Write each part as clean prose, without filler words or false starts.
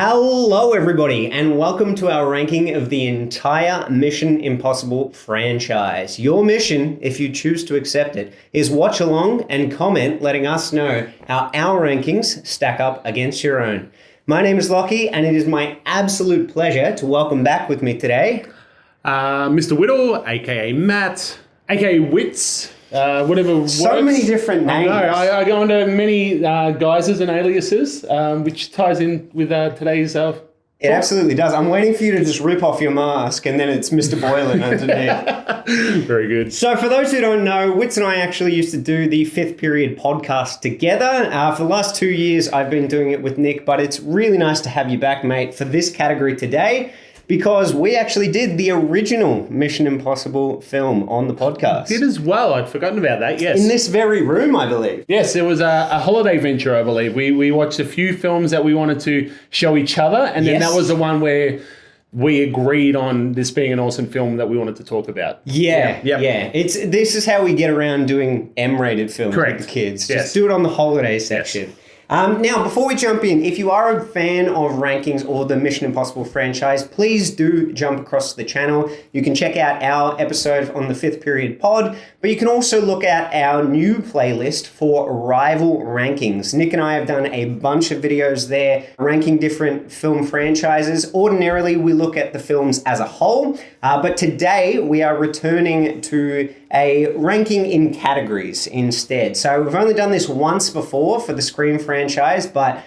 Hello, everybody, and welcome to our ranking of the entire Mission Impossible franchise. Your mission, if you choose to accept it, is watch along and comment letting us know how our rankings stack up against your own. My name is Lockie, and it is my absolute pleasure to welcome back with me today Mr. Whittle, aka Matt, aka Wits, whatever. So works. many different names. I go under many guises and aliases, which ties in with today's. It absolutely does. I'm waiting for you to just rip off your mask and then it's Mr. Boylan underneath. Very good. So for those who don't know, Wits and I actually used to do the Fifth Period podcast together. For the last 2 years, I've been doing it with Nick, but it's really nice to have you back, mate, for this category today, because we actually did the original Mission Impossible film on the podcast. Did as well. I'd forgotten about that, yes. In this very room, I believe. Yes, it was a holiday venture, I believe. We watched a few films that we wanted to show each other, and then that was the one where we agreed on this being an awesome film that we wanted to talk about. Yeah. This is how we get around doing M-rated films with the kids. Yes. Just do it on the holiday section. Yes. Now, before we jump in, if you are a fan of rankings or the Mission Impossible franchise, please do jump across the channel. You can check out our episode on the Fifth Period pod, but you can also look at our new playlist for rival rankings. Nick and I have done a bunch of videos there ranking different film franchises. Ordinarily, we look at the films as a whole, but today we are returning to a ranking in categories instead. So we've only done this once before for the Scream franchise, but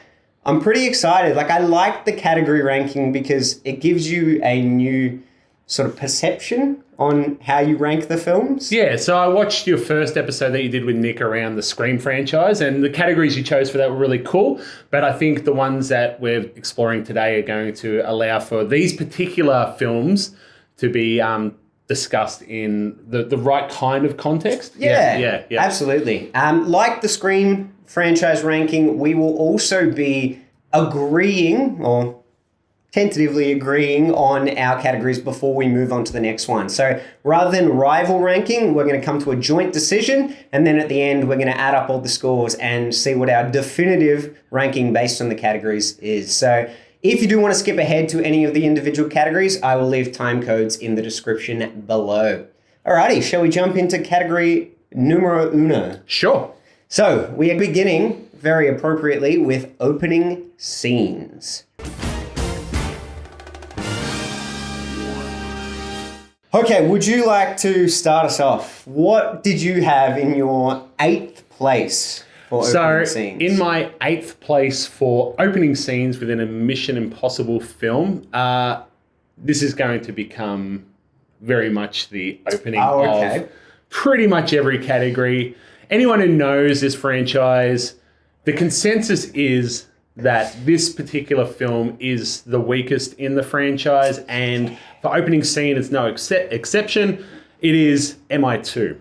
I'm pretty excited. I like the category ranking because it gives you a new sort of perception on how you rank the films. Yeah, so I watched your first episode that you did with Nick around the Scream franchise, and the categories you chose for that were really cool, but I think the ones that we're exploring today are going to allow for these particular films to be discussed in the right kind of context. Yeah, absolutely. Like the Scream franchise ranking, we will also be agreeing or tentatively agreeing on our categories before we move on to the next one. So rather than rival ranking, we're going to come to a joint decision, and then at the end we're going to add up all the scores and see what our definitive ranking based on the categories is. So if you do want to skip ahead to any of the individual categories, I will leave time codes in the description below. Alrighty, shall we jump into category numero uno? Sure. So we are beginning very appropriately with opening scenes. Okay, would you like to start us off? What did you have in your 8th place for opening scenes? In my 8th place for opening scenes within a Mission Impossible film, this is going to become very much the opening of pretty much every category. Anyone who knows this franchise, the consensus is that this particular film is the weakest in the franchise, and for opening scene, it's no exception. It is MI2.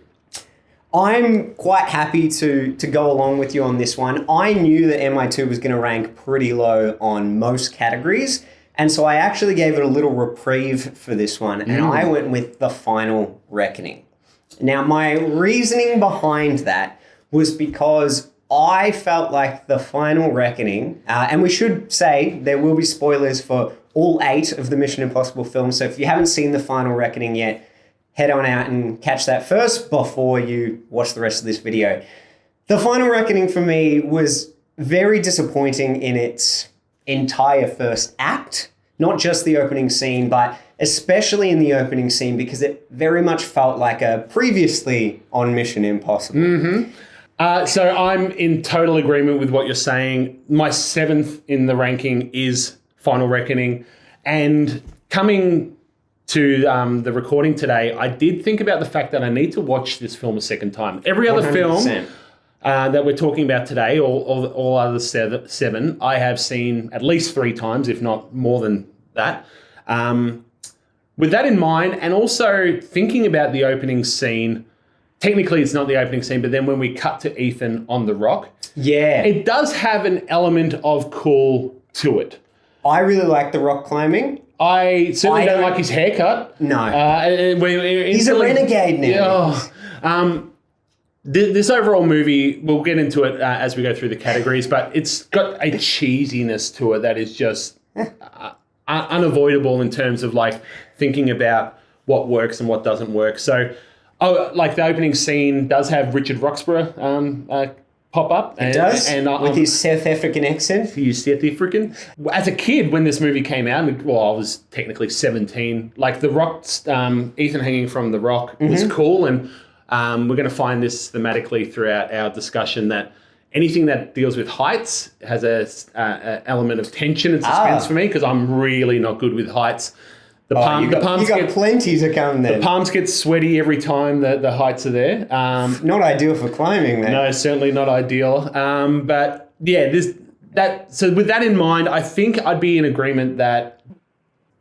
I'm quite happy to go along with you on this one. I knew that MI2 was going to rank pretty low on most categories, and so I actually gave it a little reprieve for this one, and I went with The Final Reckoning. Now, my reasoning behind that was because I felt like The Final Reckoning, and we should say there will be spoilers for all 8 of the Mission Impossible films, so if you haven't seen The Final Reckoning yet, head on out and catch that first before you watch the rest of this video. The Final Reckoning for me was very disappointing in its entire first act, not just the opening scene, but especially in the opening scene because it very much felt like a previously on Mission Impossible. Mm-hmm. So I'm in total agreement with what you're saying. My 7th in the ranking is Final Reckoning. And coming to the recording today, I did think about the fact that I need to watch this film a second time. Every other 100%. film that we're talking about today, all other seven, I have seen at least 3 times, if not more than that. With that in mind, and also thinking about the opening scene, technically it's not the opening scene, but then when we cut to Ethan on the rock, it does have an element of cool to it. I really like the rock climbing. I certainly don't like his haircut. No. He's a renegade now. This overall movie, we'll get into it as we go through the categories, but it's got a cheesiness to it that is just unavoidable in terms of like thinking about what works and what doesn't work. So, like the opening scene does have Richard Roxburgh pop up. It does, and with his South African accent. He's South African. As a kid, when this movie came out, well, I was technically 17. Like the rock, Ethan hanging from the rock was cool, and we're going to find this thematically throughout our discussion that anything that deals with heights has a element of tension and suspense for me, because I'm really not good with heights. You got plenty to come there. The palms get sweaty every time the heights are there. Not ideal for climbing, man. No, certainly not ideal. But yeah, so with that in mind, I think I'd be in agreement that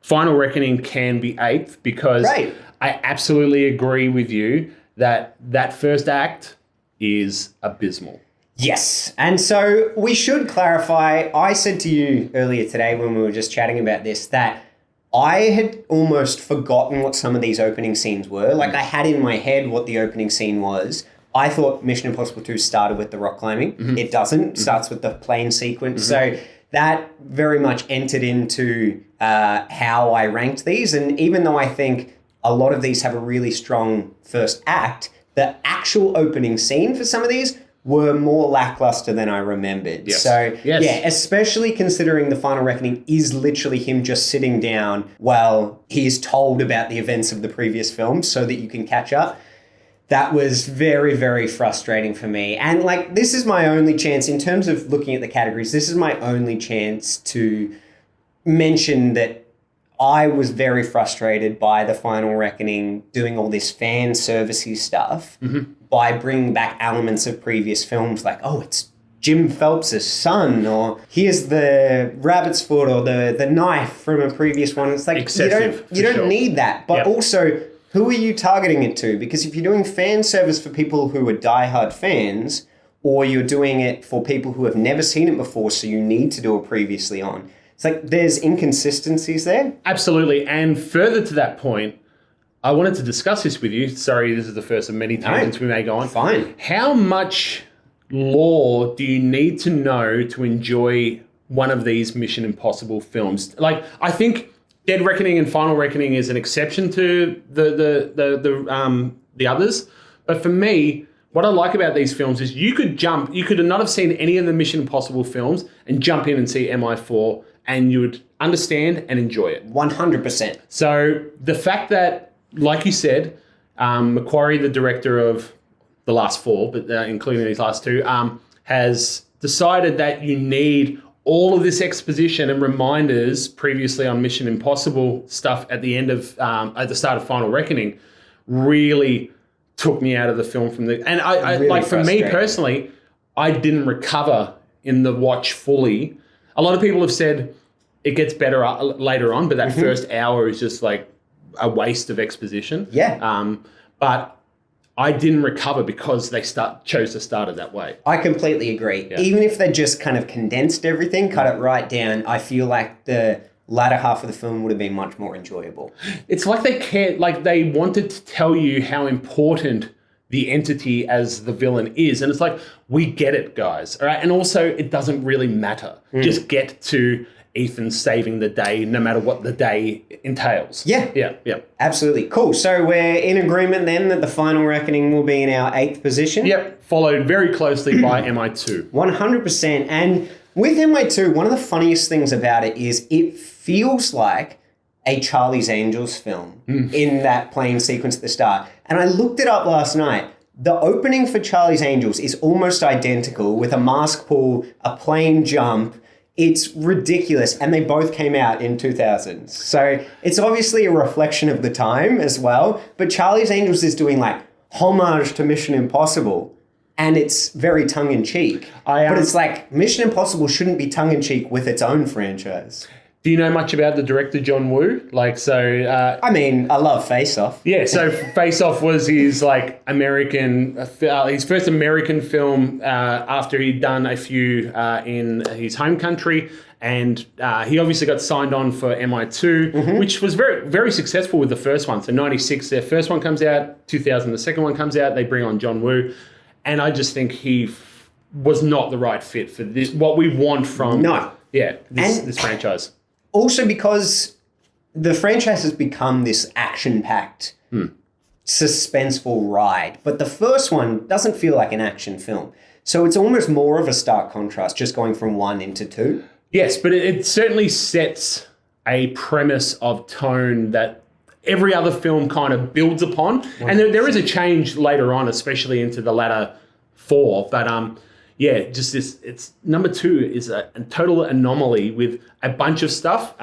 Final Reckoning can be 8th, because I absolutely agree with you that first act is abysmal. Yes. And so we should clarify, I said to you earlier today when we were just chatting about this, that I had almost forgotten what some of these opening scenes were. Like, I had in my head what the opening scene was. I thought Mission Impossible 2 started with the rock climbing. It doesn't. It starts with the plane sequence. So that very much entered into how I ranked these. And even though I think a lot of these have a really strong first act, the actual opening scene for some of these were more lackluster than I remembered. Yes. So, yeah, especially considering the Final Reckoning is literally him just sitting down while he is told about the events of the previous film so that you can catch up. That was very, very frustrating for me. And, like, this is my only chance, in terms of looking at the categories, this is my only chance to mention that I was very frustrated by the Final Reckoning doing all this fan servicey stuff by bringing back elements of previous films, like, oh, it's Jim Phelps' son, or here's the rabbit's foot, or the knife from a previous one. It's like, excessive, you don't need that. But also, who are you targeting it to? Because if you're doing fan service for people who are diehard fans, or you're doing it for people who have never seen it before, so you need to do a previously on, it's like there's inconsistencies there. Absolutely. And further to that point, I wanted to discuss this with you. Sorry, this is the first of many tangents we may go on. Fine. How much lore do you need to know to enjoy one of these Mission Impossible films? Like, I think Dead Reckoning and Final Reckoning is an exception to the others. But for me, what I like about these films is you could not have seen any of the Mission Impossible films and jump in and see MI4, and you would understand and enjoy it. 100%. So the fact that, like you said, Macquarie, the director of the last 4, but including these last 2, has decided that you need all of this exposition and reminders previously on Mission Impossible stuff at the end of at the start of Final Reckoning really took me out of the film I really, like, for me personally, I didn't recover in the watch fully. A lot of people have said it gets better later on, but that first hour is just like a waste of exposition. Yeah. But I didn't recover because they chose to start it that way. I completely agree. Yeah. Even if they just kind of condensed everything, cut it right down, I feel like the latter half of the film would have been much more enjoyable. It's like they wanted to tell you how important the entity as the villain is. And it's like, we get it, guys. All right. And also, it doesn't really matter. Just get to Ethan saving the day, no matter what the day entails. Yeah. Absolutely. Cool. So we're in agreement then that the Final Reckoning will be in our 8th position. Yep. Followed very closely by MI2. 100%. And with MI2, one of the funniest things about it is it feels like a Charlie's Angels film in that plane sequence at the start. And I looked it up last night. The opening for Charlie's Angels is almost identical, with a mask pull, a plane jump. It's ridiculous. And they both came out in 2000. So it's obviously a reflection of the time as well. But Charlie's Angels is doing like homage to Mission Impossible. And it's very tongue-in-cheek. But it's like Mission Impossible shouldn't be tongue-in-cheek with its own franchise. Do you know much about the director, John Woo? I mean, I love Face Off. Yeah, so Face Off was his his first American film after he'd done a few in his home country. And he obviously got signed on for MI2, which was very, very successful with the first one. So 96, their first one comes out, 2000, the second one comes out, they bring on John Woo. And I just think he was not the right fit for this, what we want from this franchise. also because the franchise has become this action-packed, suspenseful ride. But the first one doesn't feel like an action film. So it's almost more of a stark contrast, just going from 1 into 2. Yes, but it certainly sets a premise of tone that every other film kind of builds upon. And there is a change later on, especially into the latter 4. But just this, it's number 2 is a total anomaly with a bunch of stuff,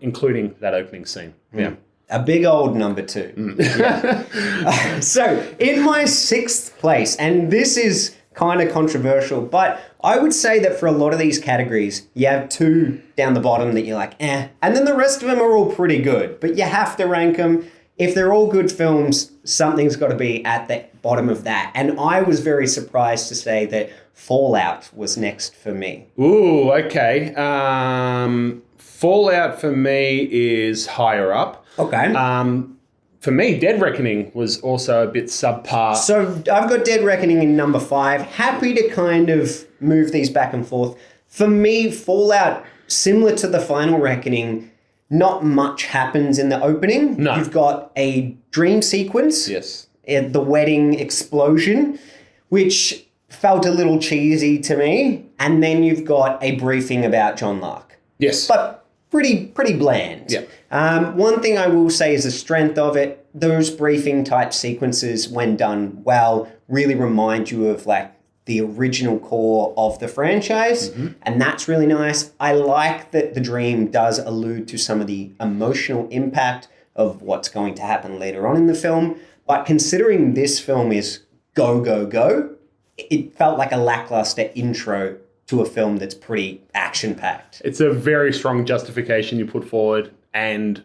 including that opening scene. Yeah. A big old number 2. Yeah. So in my 6th place, and this is kind of controversial, but I would say that for a lot of these categories, you have 2 down the bottom that you're like, and then the rest of them are all pretty good, but you have to rank them. If they're all good films, something's got to be at the bottom of that. And I was very surprised to say that Fallout was next for me. Ooh, okay. Fallout for me is higher up. Okay. For me, Dead Reckoning was also a bit subpar. So I've got Dead Reckoning in number 5. Happy to kind of move these back and forth. For me, Fallout, similar to the Final Reckoning, not much happens in the opening. No. You've got a dream sequence. Yes. The wedding explosion, which felt a little cheesy to me. And then you've got a briefing about John Lark. Yes. But pretty bland. Yeah. One thing I will say is the strength of it, those briefing type sequences, when done well, really remind you of like the original core of the franchise. Mm-hmm. And that's really nice. I like that the dream does allude to some of the emotional impact of what's going to happen later on in the film. But considering this film is go, go, go, it felt like a lackluster intro to a film that's pretty action-packed. It's a very strong justification you put forward. And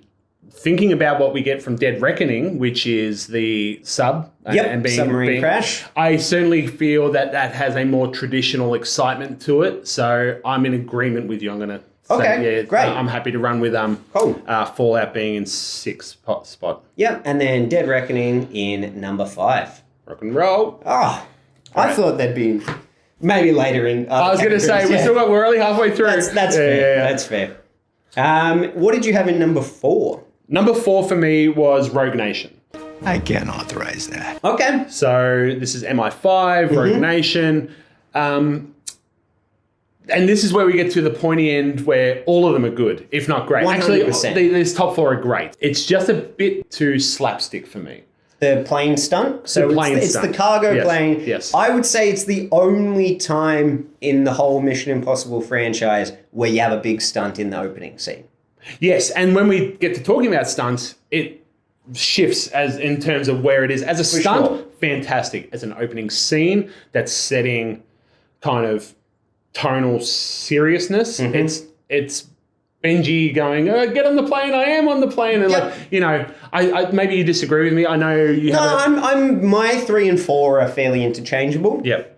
thinking about what we get from Dead Reckoning, which is the sub and submarine crash. I certainly feel that has a more traditional excitement to it. So I'm in agreement with you. I'm going to say, great. I'm happy to run with Fallout being in 6th spot. Yeah, and then Dead Reckoning in number 5. Rock and roll. Oh, I thought that'd be maybe later in. I was going to say, we're only halfway through. That's fair. Yeah. That's fair. What did you have in number 4? Number 4 for me was Rogue Nation. I can't authorize that. Okay. So this is MI5, Rogue Nation. And this is where we get to the pointy end where all of them are good, if not great. 100%. Actually, these top 4 are great. It's just a bit too slapstick for me. The plane stunt. So it's the cargo plane. Yes. I would say it's the only time in the whole Mission Impossible franchise where you have a big stunt in the opening scene. Yes, and when we get to talking about stunts, it shifts as in terms of where it is. As a stunt, fantastic. As an opening scene that's setting kind of tonal seriousness, it's Benji going, get on the plane, I am on the plane. And I maybe you disagree with me. I know you have I'm my 3 and 4 are fairly interchangeable. Yep.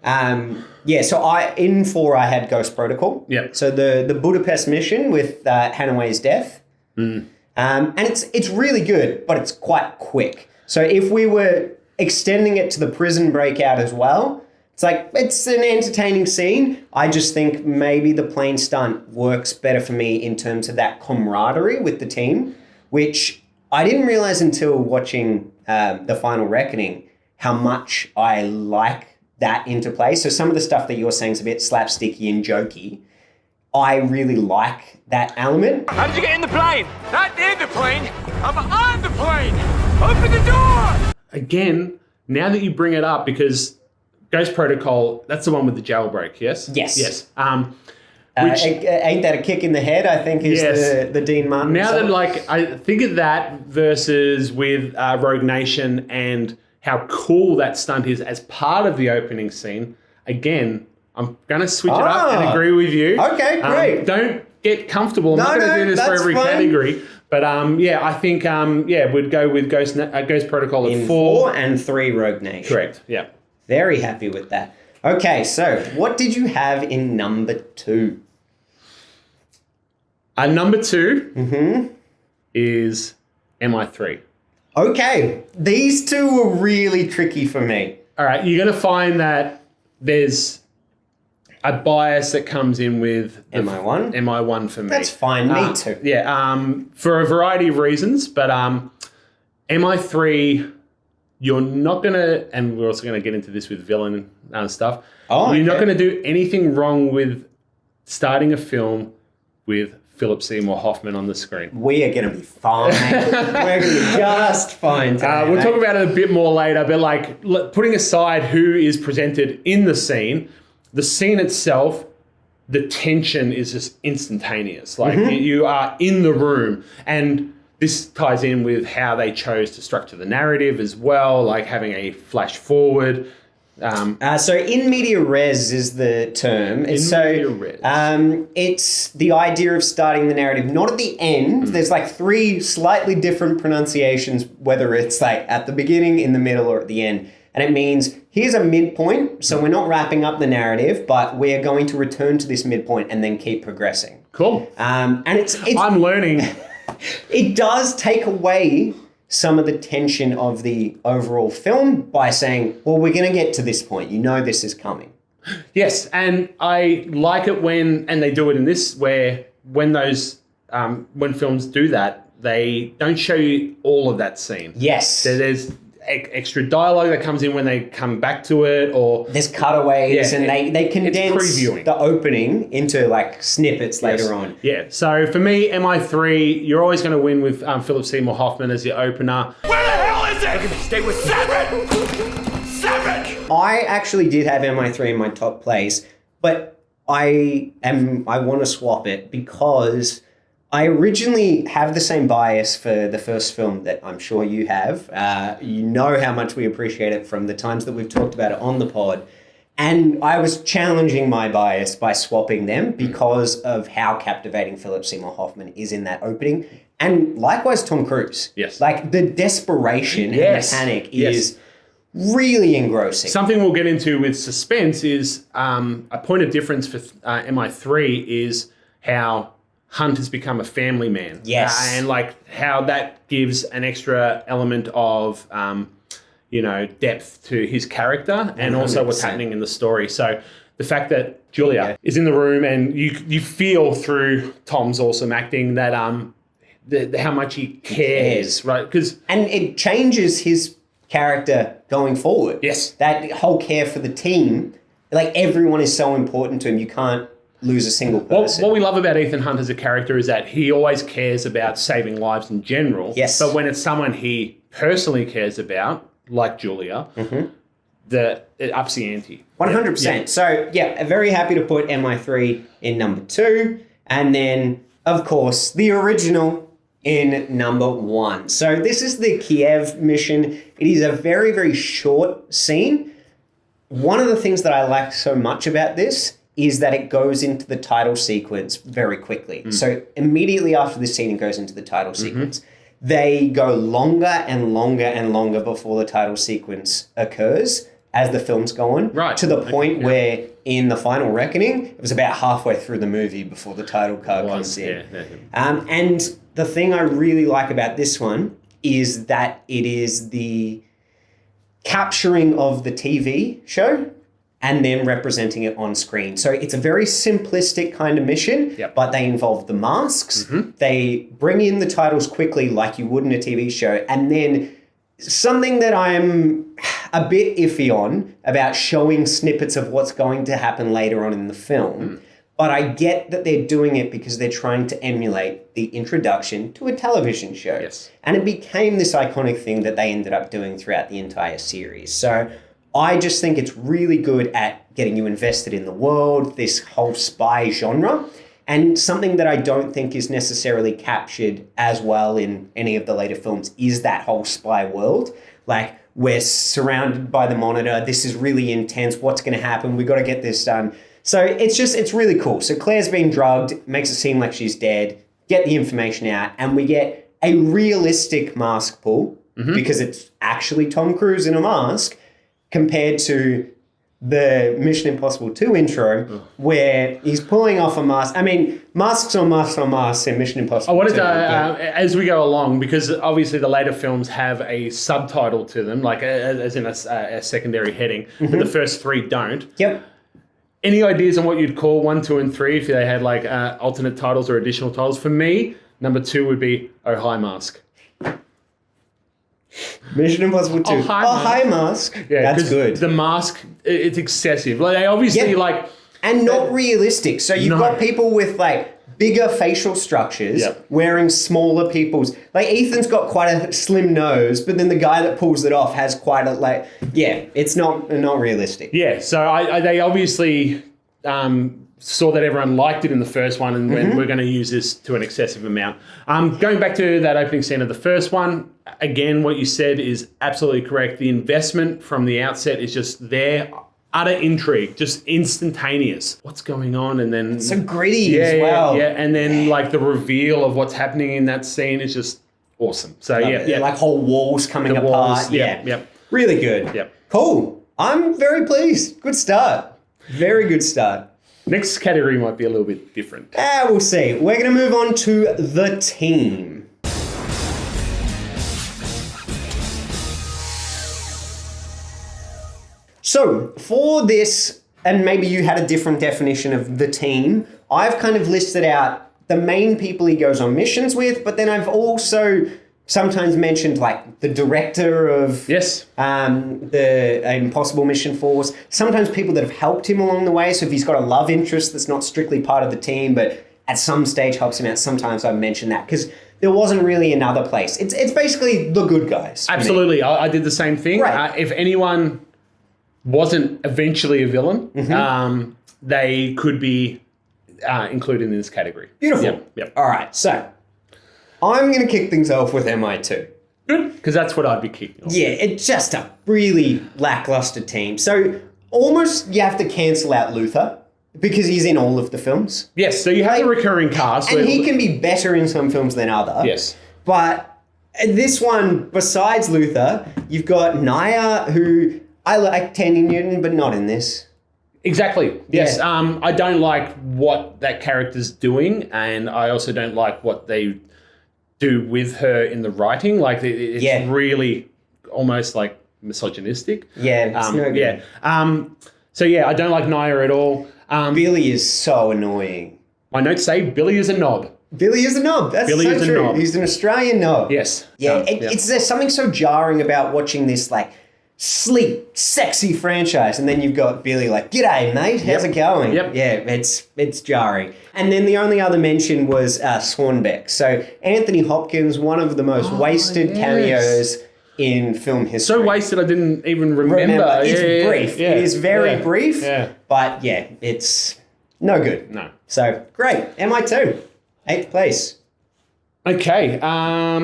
So in 4 I had Ghost Protocol. Yep. So the Budapest mission with Hanaway's death. And it's really good, but it's quite quick. So if we were extending it to the prison breakout as well, it's an entertaining scene. I just think maybe the plane stunt works better for me in terms of that camaraderie with the team, which I didn't realize until watching The Final Reckoning how much I like that interplay. So some of the stuff that you're saying is a bit slapsticky and jokey. I really like that element. How did you get in the plane? Not in the plane. I'm on the plane. Open the door. Again, now that you bring it up, because Ghost Protocol, that's the one with the jailbreak, yes? Yes. Which, ain't that a kick in the head, I think, is the Dean Martin now song. that, I think of that versus with Rogue Nation and how cool that stunt is as part of the opening scene, again, I'm going to switch it up and agree with you. Okay, great. Don't get comfortable. I'm not going to do this for every category. But, I think, we'd go with Ghost Protocol at in 4. 4 and 3 Rogue Nation. Correct, yeah. Very happy with that. Okay, so what did you have in number 2? Number 2 is MI3. Okay, these two were really tricky for me. All right, you're going to find that there's a bias that comes in with MI1? MI1 for me. That's fine. Me too. Yeah, for a variety of reasons, but MI3, you're not going to, and we're also going to get into this with villain stuff, you're not going to do anything wrong with starting a film with Philip Seymour Hoffman on the screen. We are going to be fine. We're going to be just fine today, we'll talk about it a bit more later, but like putting aside who is presented in the scene itself, the tension is just instantaneous. Like you are in the room, and this ties in with how they chose to structure the narrative as well, like having a flash forward. So in media res is the term. It's the idea of starting the narrative not at the end. There's like 3 slightly different pronunciations, whether it's like at the beginning, in the middle, or at the end. And it means here's a midpoint. So we're not wrapping up the narrative, but we're going to return to this midpoint and then keep progressing. Cool. And it's I'm learning. It does take away some of the tension of the overall film by saying, well, we're going to get to this point. You know this is coming. Yes, and I like it when they do it in this, where when films do that, they don't show you all of that scene. Yes. So there's extra dialogue that comes in when they come back to it, or there's cutaways, and they condense the opening into like snippets later on. Yeah. So for me, MI3, you're always going to win with Philip Seymour Hoffman as your opener. Where the hell is it? Look at me, stay with me. 7! I actually did have MI3 in my top place, but I want to swap it because I originally have the same bias for the first film that I'm sure you have. You know how much we appreciate it from the times that we've talked about it on the pod. And I was challenging my bias by swapping them because of how captivating Philip Seymour Hoffman is in that opening. And likewise, Tom Cruise. Yes. Like the desperation and the panic is really engrossing. Something we'll get into with Suspense is a point of difference for MI3 is how Hunt has become a family man. Yes. And like how that gives an extra element of, depth to his character and 100%. Also what's happening in the story. So the fact that Julia is in the room and you feel through Tom's awesome acting that how much he cares, right? And it changes his character going forward. Yes. That whole care for the team, like everyone is so important to him. You can't lose a single person. What we love about Ethan Hunt as a character is that he always cares about saving lives in general. Yes. But when it's someone he personally cares about, like Julia, it ups the ante. 100%. Yeah. So, very happy to put MI3 in number 2. And then, of course, the original in number 1. So this is the Kiev mission. It is a very, very short scene. One of the things that I like so much about this is that it goes into the title sequence very quickly. So immediately after this scene, it goes into the title sequence. They go longer and longer and longer before the title sequence occurs as the film's go on. Right. To the point where in The Final Reckoning, it was about halfway through the movie before the title card comes in. And the thing I really like about this one is that it is the capturing of the TV show and then representing it on screen. So it's a very simplistic kind of mission, but they involve the masks. They bring in the titles quickly like you would in a TV show. And then something that I'm a bit iffy on about showing snippets of what's going to happen later on in the film. But I get that they're doing it because they're trying to emulate the introduction to a television show. Yes. And it became this iconic thing that they ended up doing throughout the entire series. So I just think it's really good at getting you invested in the world, this whole spy genre, and something that I don't think is necessarily captured as well in any of the later films is that whole spy world. Like, we're surrounded by the monitor. This is really intense. What's going to happen? We got to get this done. So it's really cool. So Claire's being drugged, makes it seem like she's dead, get the information out, and we get a realistic mask pull because it's actually Tom Cruise in a mask, compared to the Mission Impossible 2 intro where he's pulling off a mask. I mean, masks on masks on masks in Mission Impossible 2. I wanted to, as we go along, because obviously the later films have a subtitle to them, like as in a secondary heading, but the first 3 don't. Yep. any ideas on what you'd call 1, 2, and 3 if they had like alternate titles or additional titles? For me, number 2 would be Oh Hi Mask. Mission Impossible 2. Hi Mask. Yeah, that's good. The mask, it's excessive. Like they obviously and not realistic. So you've got people with like bigger facial structures wearing smaller people's. Like Ethan's got quite a slim nose, but then the guy that pulls it off has quite a it's not realistic. Yeah, so they obviously saw that everyone liked it in the first one, and we're going to use this to an excessive amount. Going back to that opening scene of the first one, again, what you said is absolutely correct. The investment from the outset is just there. Utter intrigue, just instantaneous. What's going on? And then so gritty as well. Yeah, and then like the reveal of what's happening in that scene is just awesome. So yeah, like whole walls coming apart. Walls, yep. Really good. Yep. Cool. I'm very pleased. Good start. Very good start. Next category might be a little bit different. We'll see. We're going to move on to the team. So for this, and maybe you had a different definition of the team, I've kind of listed out the main people he goes on missions with, but then I've also sometimes mentioned like the director of the Impossible Mission Force, sometimes people that have helped him along the way. So if he's got a love interest that's not strictly part of the team, but at some stage helps him out, sometimes I mention that because there wasn't really another place. It's basically the good guys. Absolutely. I did the same thing. Right. If anyone wasn't eventually a villain, they could be included in this category. Beautiful. Yep. All right, so I'm going to kick things off with MI2. Good, because that's what I'd be kicking off. Yeah, it's just a really lackluster team. So almost you have to cancel out Luther because he's in all of the films. Yes, so you have a recurring cast. And he can be better in some films than others. Yes. But this one, besides Luther, you've got Naya, who I like Tandy Newton, but not in this. Exactly. Yes. Yeah. I don't like what that character's doing, and I also don't like what they do with her in the writing. Like it's really almost like misogynistic. Yeah, it's no good. Yeah. So yeah, I don't like Naya at all. Billy is so annoying. My notes say Billy is a knob. Billy is a knob. That's Billy so is true. a knob. He's an Australian knob. Yes. Yeah. There's something so jarring about watching this like sleek, sexy franchise, and then you've got Billy like, "G'day, mate. How's it going?" Yep. Yeah, it's jarring. And then the only other mention was Swanbeck. So Anthony Hopkins, one of the most wasted cameos in film history. So wasted, I didn't even remember. It's brief. Yeah. It is very brief. Yeah. But yeah, it's no good. No. So great. MI2, 8th place. Okay.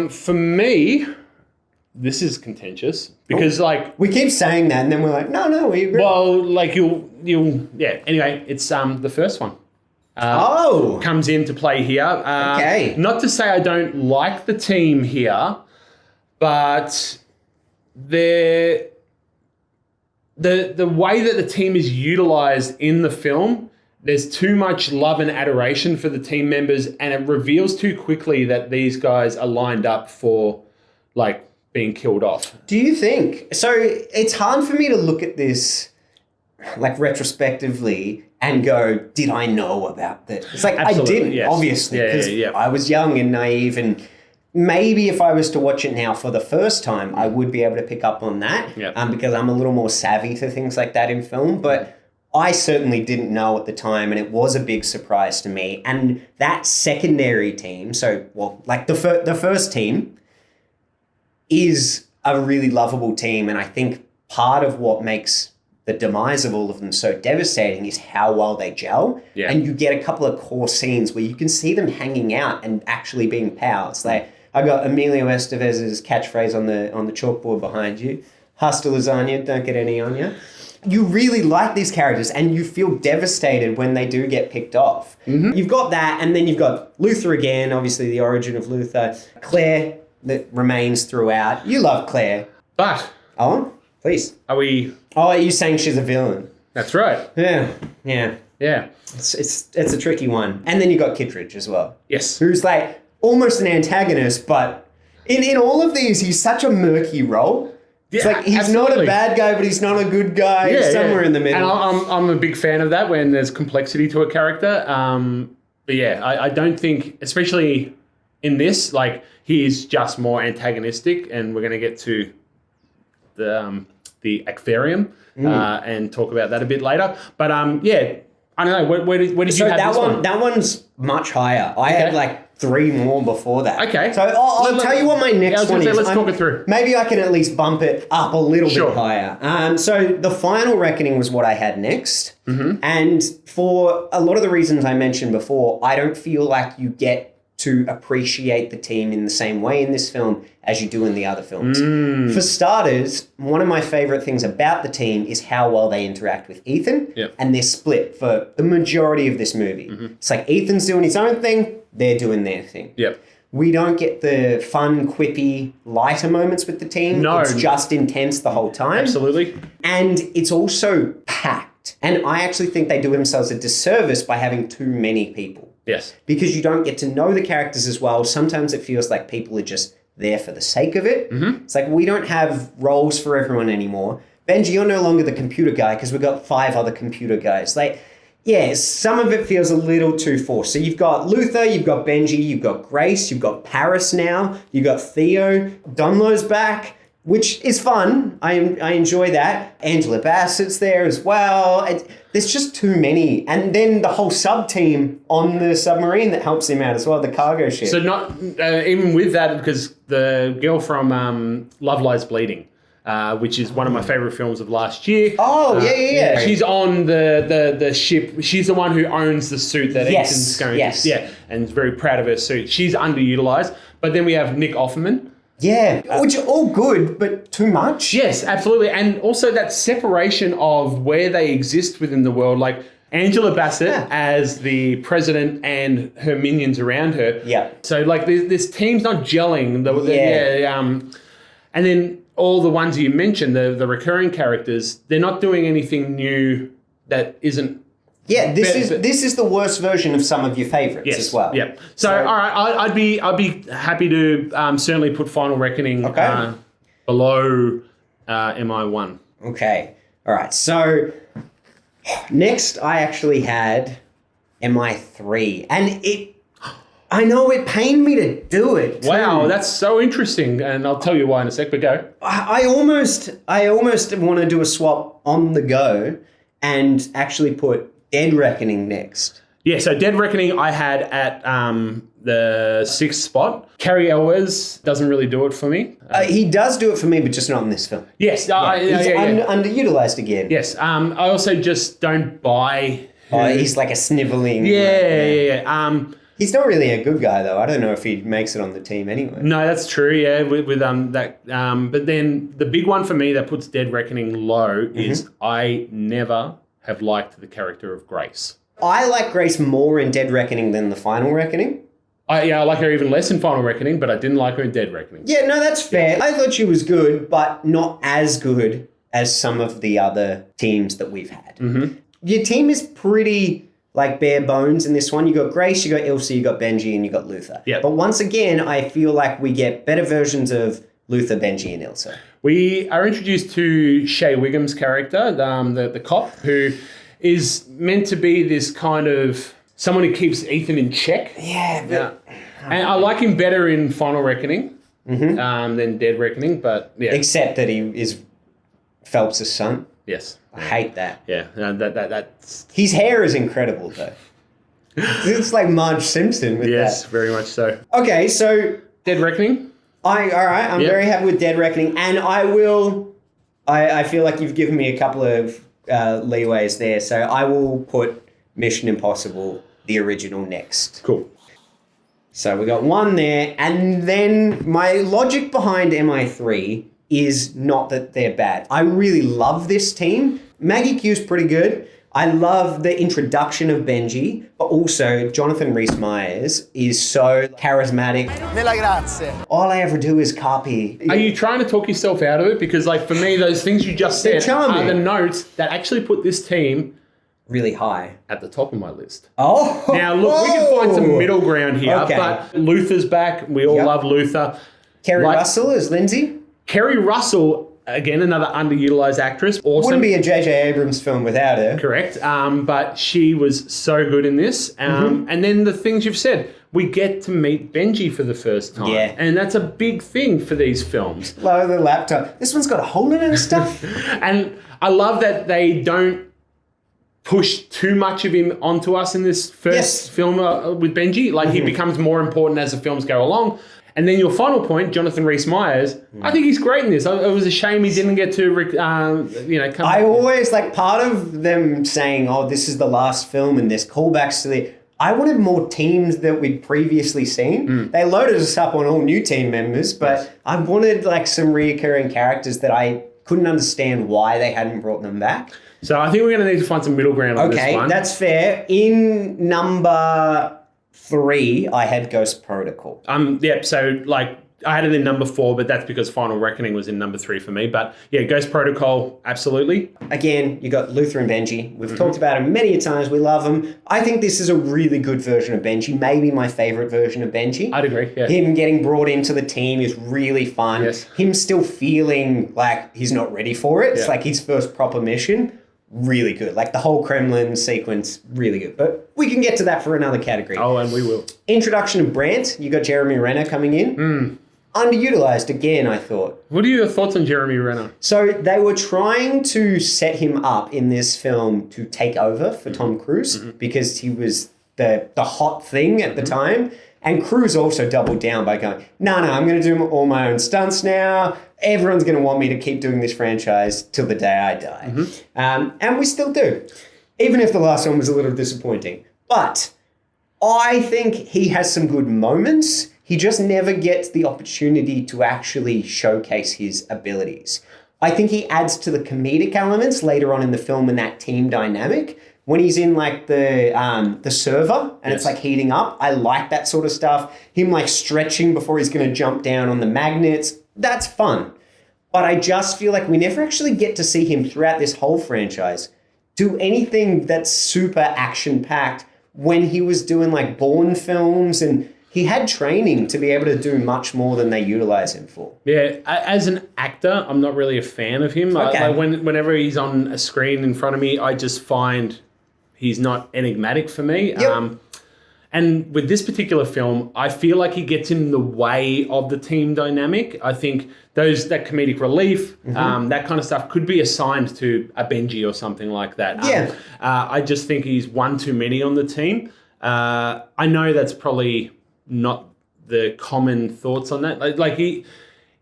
For me, this is contentious because we keep saying that and then we're like, no, we agree. Well, like you'll anyway, it's the first one. Comes into play here. Okay. Not to say I don't like the team here, but the way that the team is utilized in the film, there's too much love and adoration for the team members, and it reveals too quickly that these guys are lined up for like being killed off. Do you think? So it's hard for me to look at this like retrospectively and go, did I know about this? It's like Absolutely, I didn't, yes. obviously, because I was young and naive, and maybe if I was to watch it now for the first time, I would be able to pick up on that because I'm a little more savvy to things like that in film. But I certainly didn't know at the time, and it was a big surprise to me. And that secondary team, the first team is a really lovable team, and I think part of what makes the demise of all of them so devastating is how well they gel. Yeah. And you get a couple of core scenes where you can see them hanging out and actually being pals. Like I got Emilio Estevez's catchphrase on the chalkboard behind you. Hasta lasagna, don't get any on you. You really like these characters and you feel devastated when they do get picked off. Mm-hmm. You've got that, and then you've got Luther again, obviously the origin of Luther. Claire that remains throughout. You love Claire. But Oh, please. are we... Oh, are you saying she's a villain? That's right. Yeah. Yeah. It's a tricky one. And then you got Kittredge as well. Yes. Who's like almost an antagonist, but in all of these, he's such a murky role It's like he's not a bad guy, but he's not a good guy. He's somewhere in the middle. And I'm a big fan of that when there's complexity to a character. But yeah, I don't think, especially in this, like he is just more antagonistic, and we're going to get to the aquarium and talk about that a bit later. But yeah, I don't know. Where did you have that this one? That one's much higher. I had like 3 more before that. Okay. So I'll tell you what my next one is. Let's talk it through. Maybe I can at least bump it up a little bit higher. So the Final Reckoning was what I had next. Mm-hmm. And for a lot of the reasons I mentioned before, I don't feel like you get to appreciate the team in the same way in this film as you do in the other films. For starters, one of my favorite things about the team is how well they interact with Ethan, and they're split for the majority of this movie. Mm-hmm. It's like Ethan's doing his own thing, they're doing their thing. Yep. We don't get the fun, quippy, lighter moments with the team. No. It's just intense the whole time. Absolutely. And it's also packed. And I actually think they do themselves a disservice by having too many people. Yes. Because you don't get to know the characters as well. Sometimes it feels like people are just there for the sake of it. Mm-hmm. It's like we don't have roles for everyone anymore. Benji, you're no longer the computer guy because we've got 5 other computer guys. Like, yeah, some of it feels a little too forced. So you've got Luther, you've got Benji, you've got Grace, you've got Paris now, you've got Theo, Domlo's back, which is fun. I enjoy that. Angela Bassett's there as well. There's just too many. And then the whole sub-team on the submarine that helps him out as well, the cargo ship. So not even with that, because the girl from Love Lies Bleeding, which is one of my favorite films of last year. Oh, yeah. She's on the ship. She's the one who owns the suit that Ethan's going to. Yeah, and is very proud of her suit. She's underutilized. But then we have Nick Offerman. Yeah, which are all good, but too much. Yes, absolutely. And also that separation of where they exist within the world, like Angela Bassett as the president and her minions around her. Yeah. So like this team's not gelling. And then all the ones you mentioned, the recurring characters, they're not doing anything new that isn't. Yeah, this is the worst version of some of your favorites as well. Yeah. So all right, I'd be happy to certainly put Final Reckoning below MI1. Okay. All right. So next, I actually had MI3, and I know it pained me to do it. Too. Wow, that's so interesting, and I'll tell you why in a sec. But go. I almost want to do a swap on the go and actually put Dead Reckoning next. Yeah, so Dead Reckoning I had at the 6th spot. Cary Elwes doesn't really do it for me. He does do it for me, but just not in this film. Yes. He's underutilized again. Yes. I also just don't buy... he's like a sniveling... Yeah. He's not really a good guy, though. I don't know if he makes it on the team anyway. No, that's true, yeah, with that. But then the big one for me that puts Dead Reckoning low is I never have liked the character of Grace. I like Grace more in Dead Reckoning than the Final Reckoning. I like her even less in Final Reckoning, but I didn't like her in Dead Reckoning. Yeah, no, that's fair. I thought she was good, but not as good as some of the other teams that we've had. Mm-hmm. Your team is pretty like bare bones in this one. You got Grace, you got Ilse, you got Benji, and you got Luther. Yeah. But once again, I feel like we get better versions of Luther, Benji, and Ilse. We are introduced to Shea Wiggum's character, the cop, who is meant to be this kind of someone who keeps Ethan in check. Yeah, but... And I like him better in Final Reckoning than Dead Reckoning, but yeah. Except that he is Phelps' son. Yes. I hate that. Yeah, that's... His hair is incredible, though. It's like Marge Simpson with that. Yes, very much so. Okay, so... Dead Reckoning? All right, I'm very happy with Dead Reckoning, and I feel like you've given me a couple of leeways there, so I will put Mission Impossible, the original, next. Cool. So we got one there, and then my logic behind MI3 is not that they're bad. I really love this team. Maggie Q's pretty good. I love the introduction of Benji, but also Jonathan Rhys-Meyers is so charismatic. Mille grazie. All I ever do is copy. Are you trying to talk yourself out of it? Because like for me, those things you just said are the notes that actually put this team really high at the top of my list. Oh, now look, we can find some middle ground here, but Luther's back. We all love Luther. Kerry Russell as Lindsay. Kerry Russell again, another underutilized actress. Awesome. Wouldn't be a J.J. Abrams film without her. Correct. But she was so good in this. And then the things you've said, we get to meet Benji for the first time. Yeah. And that's a big thing for these films. Lower the laptop. This one's got a hole in it and stuff. And I love that they don't push too much of him onto us in this first film with Benji. Like, he becomes more important as the films go along. And then your final point, Jonathan Rhys-Meyers, I think he's great in this. It was a shame he didn't get to, come I always, part of them saying, oh, this is the last film and there's callbacks to the... I wanted more teams that we'd previously seen. They loaded us up on all new team members, but I wanted, some reoccurring characters that I couldn't understand why they hadn't brought them back. So I think we're going to need to find some middle ground on this one. Okay, that's fair. In number 3, I had Ghost Protocol. I had it in number 4, but that's because Final Reckoning was in number 3 for me. But yeah, Ghost Protocol, absolutely. Again, you got Luther and Benji. We've talked about him many times. We love him. I think this is a really good version of Benji. Maybe my favorite version of Benji. I'd agree, yeah. Him getting brought into the team is really fun. Yes. Him still feeling like he's not ready for it. It's Yeah. like his first proper mission. Really good. The whole Kremlin sequence, really good. But we can get to that for another category. Oh, and we will. Introduction of Brandt. You got Jeremy Renner coming in. Underutilized again, I thought. What are your thoughts on Jeremy Renner? So they were trying to set him up in this film to take over for Tom Cruise because he was the hot thing at the time. And Cruise also doubled down by going, no, I'm going to do all my own stunts now. Everyone's going to want me to keep doing this franchise till the day I die. And we still do, even if the last one was a little disappointing. But I think he has some good moments. He just never gets the opportunity to actually showcase his abilities. I think he adds to the comedic elements later on in the film in that team dynamic. When he's in the server and it's heating up, I like that sort of stuff. Him stretching before he's going to jump down on the magnets. That's fun. But I just feel like we never actually get to see him throughout this whole franchise do anything that's super action-packed when he was doing Bourne films, and he had training to be able to do much more than they utilize him for. Yeah, as an actor, I'm not really a fan of him. Okay. Whenever he's on a screen in front of me, I just find he's not enigmatic for me. Yep. And with this particular film, I feel like he gets in the way of the team dynamic. I think that comedic relief, that kind of stuff could be assigned to a Benji or something like that. Yeah. I just think he's one too many on the team. I know that's probably not the common thoughts on that.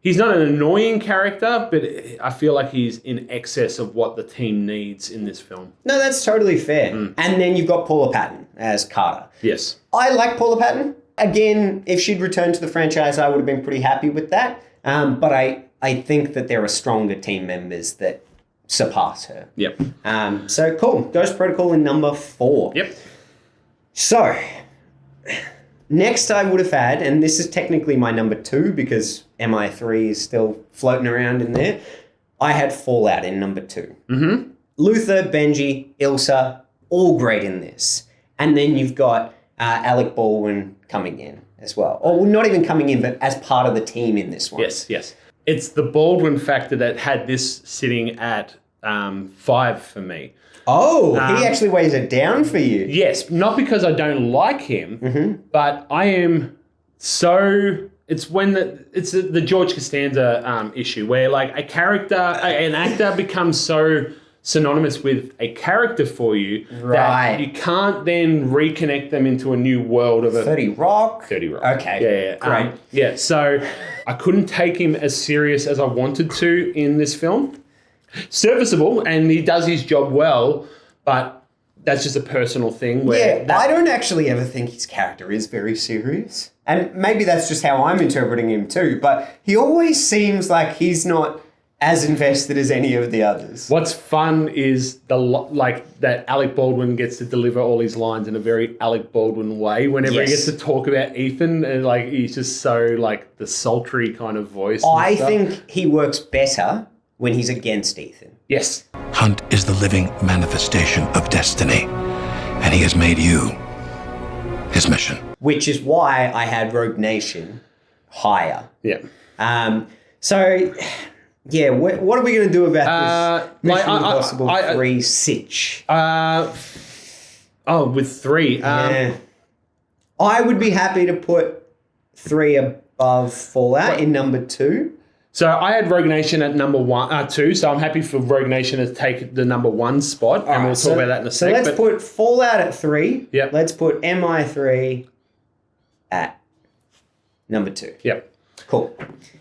He's not an annoying character, but I feel like he's in excess of what the team needs in this film. No, that's totally fair. And then you've got Paula Patton as Carter. Yes. I like Paula Patton. Again, if she'd returned to the franchise, I would have been pretty happy with that. But I think that there are stronger team members that surpass her. Yep. So cool. Ghost Protocol in number 4. Yep. So, next I would have had, and this is technically my number 2 because MI3 is still floating around in there, I had Fallout in number 2. Luther, Benji, Ilsa, all great in this. And then you've got Alec Baldwin coming in as well. Or not even coming in, but as part of the team in this one. Yes. It's the Baldwin factor that had this sitting at 5 for me. Oh, he actually weighs it down for you. Yes, not because I don't like him, but I am so... It's when the George Costanza issue where a character, an actor becomes so synonymous with a character for you that you can't then reconnect them into a new world of 30 Rock? 30 Rock. Okay. Yeah. Great. So I couldn't take him as serious as I wanted to in this film. Serviceable, and he does his job well, but that's just a personal thing. Where I don't actually ever think his character is very serious. And maybe that's just how I'm interpreting him too, but he always seems like he's not as invested as any of the others. What's fun is that Alec Baldwin gets to deliver all his lines in a very Alec Baldwin way. Whenever he gets to talk about Ethan, and he's just so the sultry kind of voice. I think he works better when he's against Ethan. Yes. Hunt is the living manifestation of destiny, and he has made you his mission. Which is why I had Rogue Nation higher. Yeah. So Yeah, what are we going to do about this Mission like, Impossible 3 sitch? With 3. Yeah. I would be happy to put 3 above Fallout in number 2. So I had Rogue Nation at number 2, so I'm happy for Rogue Nation to take the number 1 spot, and we'll talk about that in a sec. So let's put Fallout at 3. Yep. Let's put MI3 at number 2. Yep. Cool.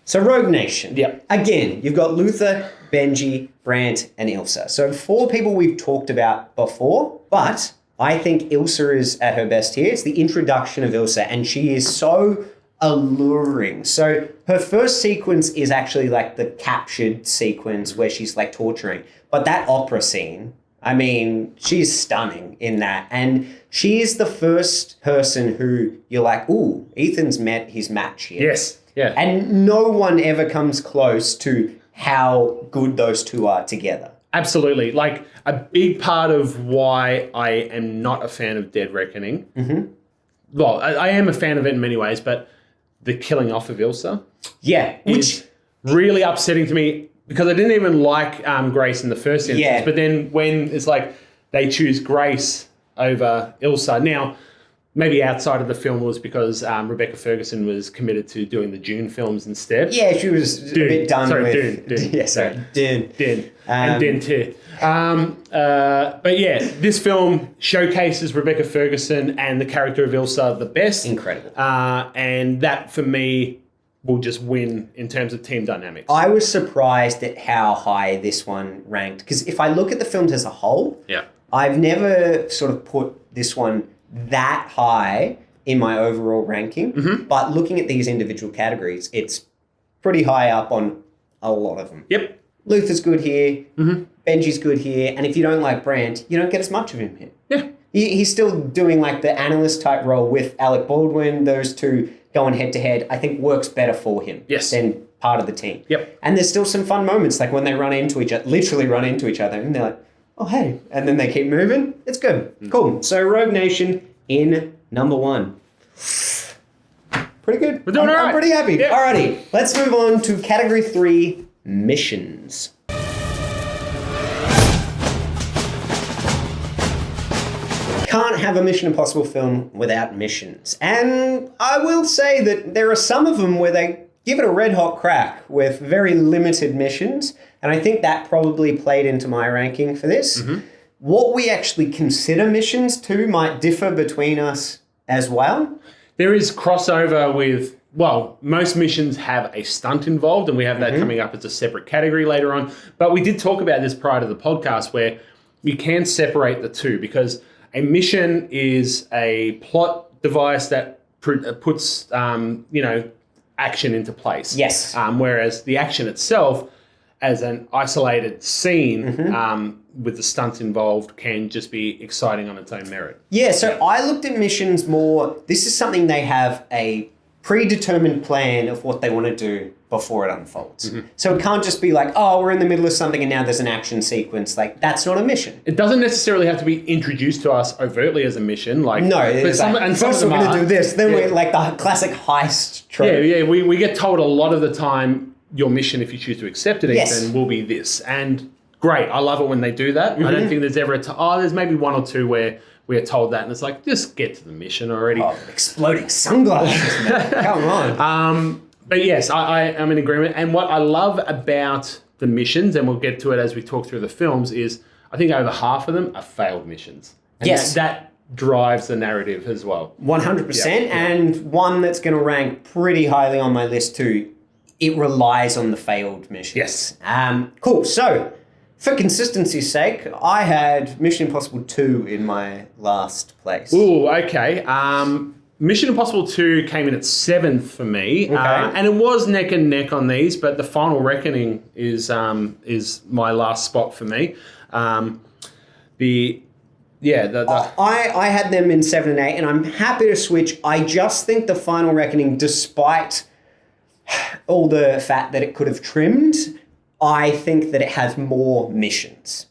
So Rogue Nation. Yep. Again, you've got Luther, Benji, Brandt, and Ilsa. So 4 people we've talked about before, but I think Ilsa is at her best here. It's the introduction of Ilsa, and she is so alluring. So her first sequence is actually like the captured sequence where she's like torturing. But that opera scene, I mean, she's stunning in that. And she is the first person who you're like, ooh, Ethan's met his match here. Yes. Yeah. And no one ever comes close to how good those two are together. Absolutely. Like, a big part of why I am not a fan of Dead Reckoning, well, I am a fan of it in many ways, but the killing off of Ilsa is really upsetting to me, because I didn't even like Grace in the first instance, but then when it's like they choose Grace over Ilsa. Now, maybe outside of the film was because Rebecca Ferguson was committed to doing the Dune films instead. Yeah, she was a bit done with... Dune. Yeah, sorry. Dune. And Dune too. But yeah, this film showcases Rebecca Ferguson and the character of Ilsa the best. Incredible. And that, for me, will just win in terms of team dynamics. I was surprised at how high this one ranked, because if I look at the films as a whole, I've never sort of put this one that high in my overall ranking, but looking at these individual categories, it's pretty high up on a lot of them. Yep. Luther's good here, Benji's good here, and if you don't like Brandt, you don't get as much of him here. Yeah. He's still doing like the analyst type role with Alec Baldwin. Those two going head to head, I think works better for him than part of the team. Yep. And there's still some fun moments, like when they literally run into each other, and they're like, oh, hey. And then they keep moving. It's good. Cool. So Rogue Nation in number 1. Pretty good. We're doing all right. I'm pretty happy. Yep. Alrighty. Let's move on to category 3, missions. Can't have a Mission Impossible film without missions. And I will say that there are some of them where they give it a red hot crack with very limited missions. And I think that probably played into my ranking for this. What we actually consider missions too might differ between us as well. There is crossover with, well, most missions have a stunt involved, and we have that coming up as a separate category later on. But we did talk about this prior to the podcast, where you can separate the two, because a mission is a plot device that puts, action into place. Yes. Whereas the action itself, as an isolated scene with the stunts involved, can just be exciting on its own merit. Yeah, so I looked at missions more, this is something they have a predetermined plan of what they want to do before it unfolds. So it can't just be like, oh, we're in the middle of something and now there's an action sequence. Like, that's not a mission. It doesn't necessarily have to be introduced to us overtly as a mission. Like, no, but first we're going to do this, then we're like the classic heist trope. Yeah, we get told a lot of the time, your mission, if you choose to accept it, Ethan, will be this. And great, I love it when they do that. I don't think there's ever there's maybe one or two where we are told that, and it's like, just get to the mission already. Oh, exploding sunglasses, man. Come on. But yes, I am in agreement. And what I love about the missions, and we'll get to it as we talk through the films, is I think over half of them are failed missions. And that drives the narrative as well. 100%. And one that's going to rank pretty highly on my list too, it relies on the failed missions. Yes. Cool. So, for consistency's sake, I had Mission Impossible 2 in my last place. Ooh, okay. Mission Impossible 2 came in at 7th for me. And it was neck and neck on these, but The Final Reckoning is my last spot for me. I had them in 7 and 8, and I'm happy to switch. I just think The Final Reckoning, despite all the fat that it could have trimmed, I think that it has more missions.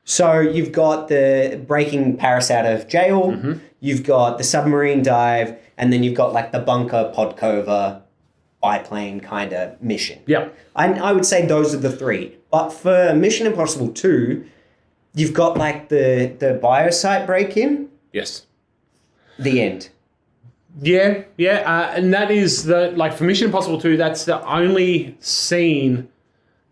So you've got the breaking Paris out of jail, you've got the submarine dive, and then you've got like the bunker Podkova biplane kind of mission. Yeah. I would say those are the three. But for Mission Impossible 2, you've got like the biosite break-in. Yes. The end. Yeah. And that is for Mission Impossible 2, that's the only scene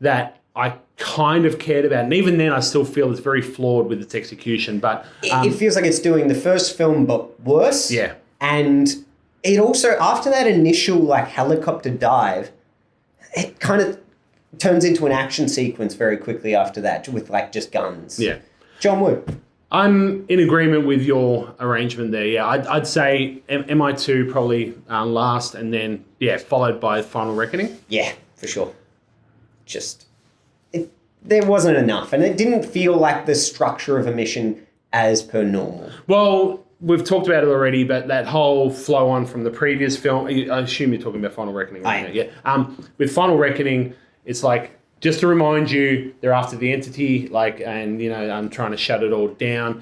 that I kind of cared about. And even then, I still feel it's very flawed with its execution. But it feels like it's doing the first film, but worse. Yeah. And it also, after that initial like helicopter dive, it kind of turns into an action sequence very quickly after that with like just guns. Yeah. John Wood. I'm in agreement with your arrangement there. Yeah, I'd say MI2 probably last, and then followed by Final Reckoning. Yeah, for sure. There wasn't enough, and it didn't feel like the structure of a mission as per normal. Well, we've talked about it already, but that whole flow on from the previous film, I assume you're talking about Final Reckoning. Right? Yeah. With Final Reckoning, it's like, just to remind you, they're after the entity, and I'm trying to shut it all down.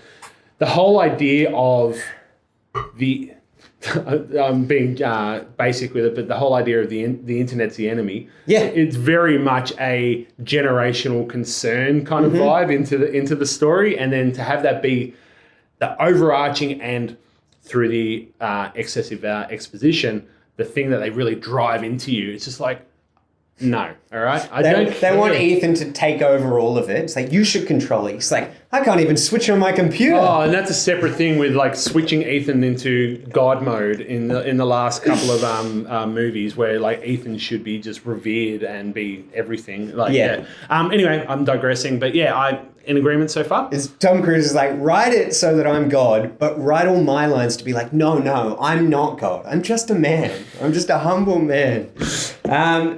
The whole idea of I'm being basic with it, but the whole idea of the internet's the enemy. Yeah, it's very much a generational concern kind of vibe into the story, and then to have that be the overarching and through the excessive exposition, the thing that they really drive into you. It's just like, no, all right? They want Ethan to take over all of it. It's like, you should control it. It's like, I can't even switch on my computer. Oh, and that's a separate thing with like switching Ethan into God mode in the last couple of movies, where like Ethan should be just revered and be everything. Anyway, I'm digressing, but I'm in agreement so far. Tom Cruise is like, write it so that I'm God, but write all my lines to be like, no, I'm not God. I'm just a man. I'm just a humble man.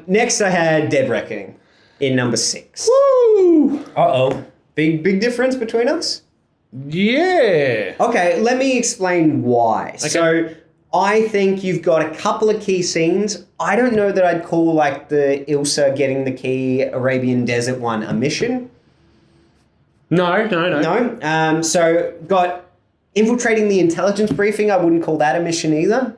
Next I had Dead Reckoning in number 6. Woo! Uh-oh. Big difference between us? Yeah. Okay, let me explain why. Okay. So I think you've got a couple of key scenes. I don't know that I'd call like the Ilsa getting the key Arabian Desert one a mission. No. So got infiltrating the intelligence briefing. I wouldn't call that a mission either.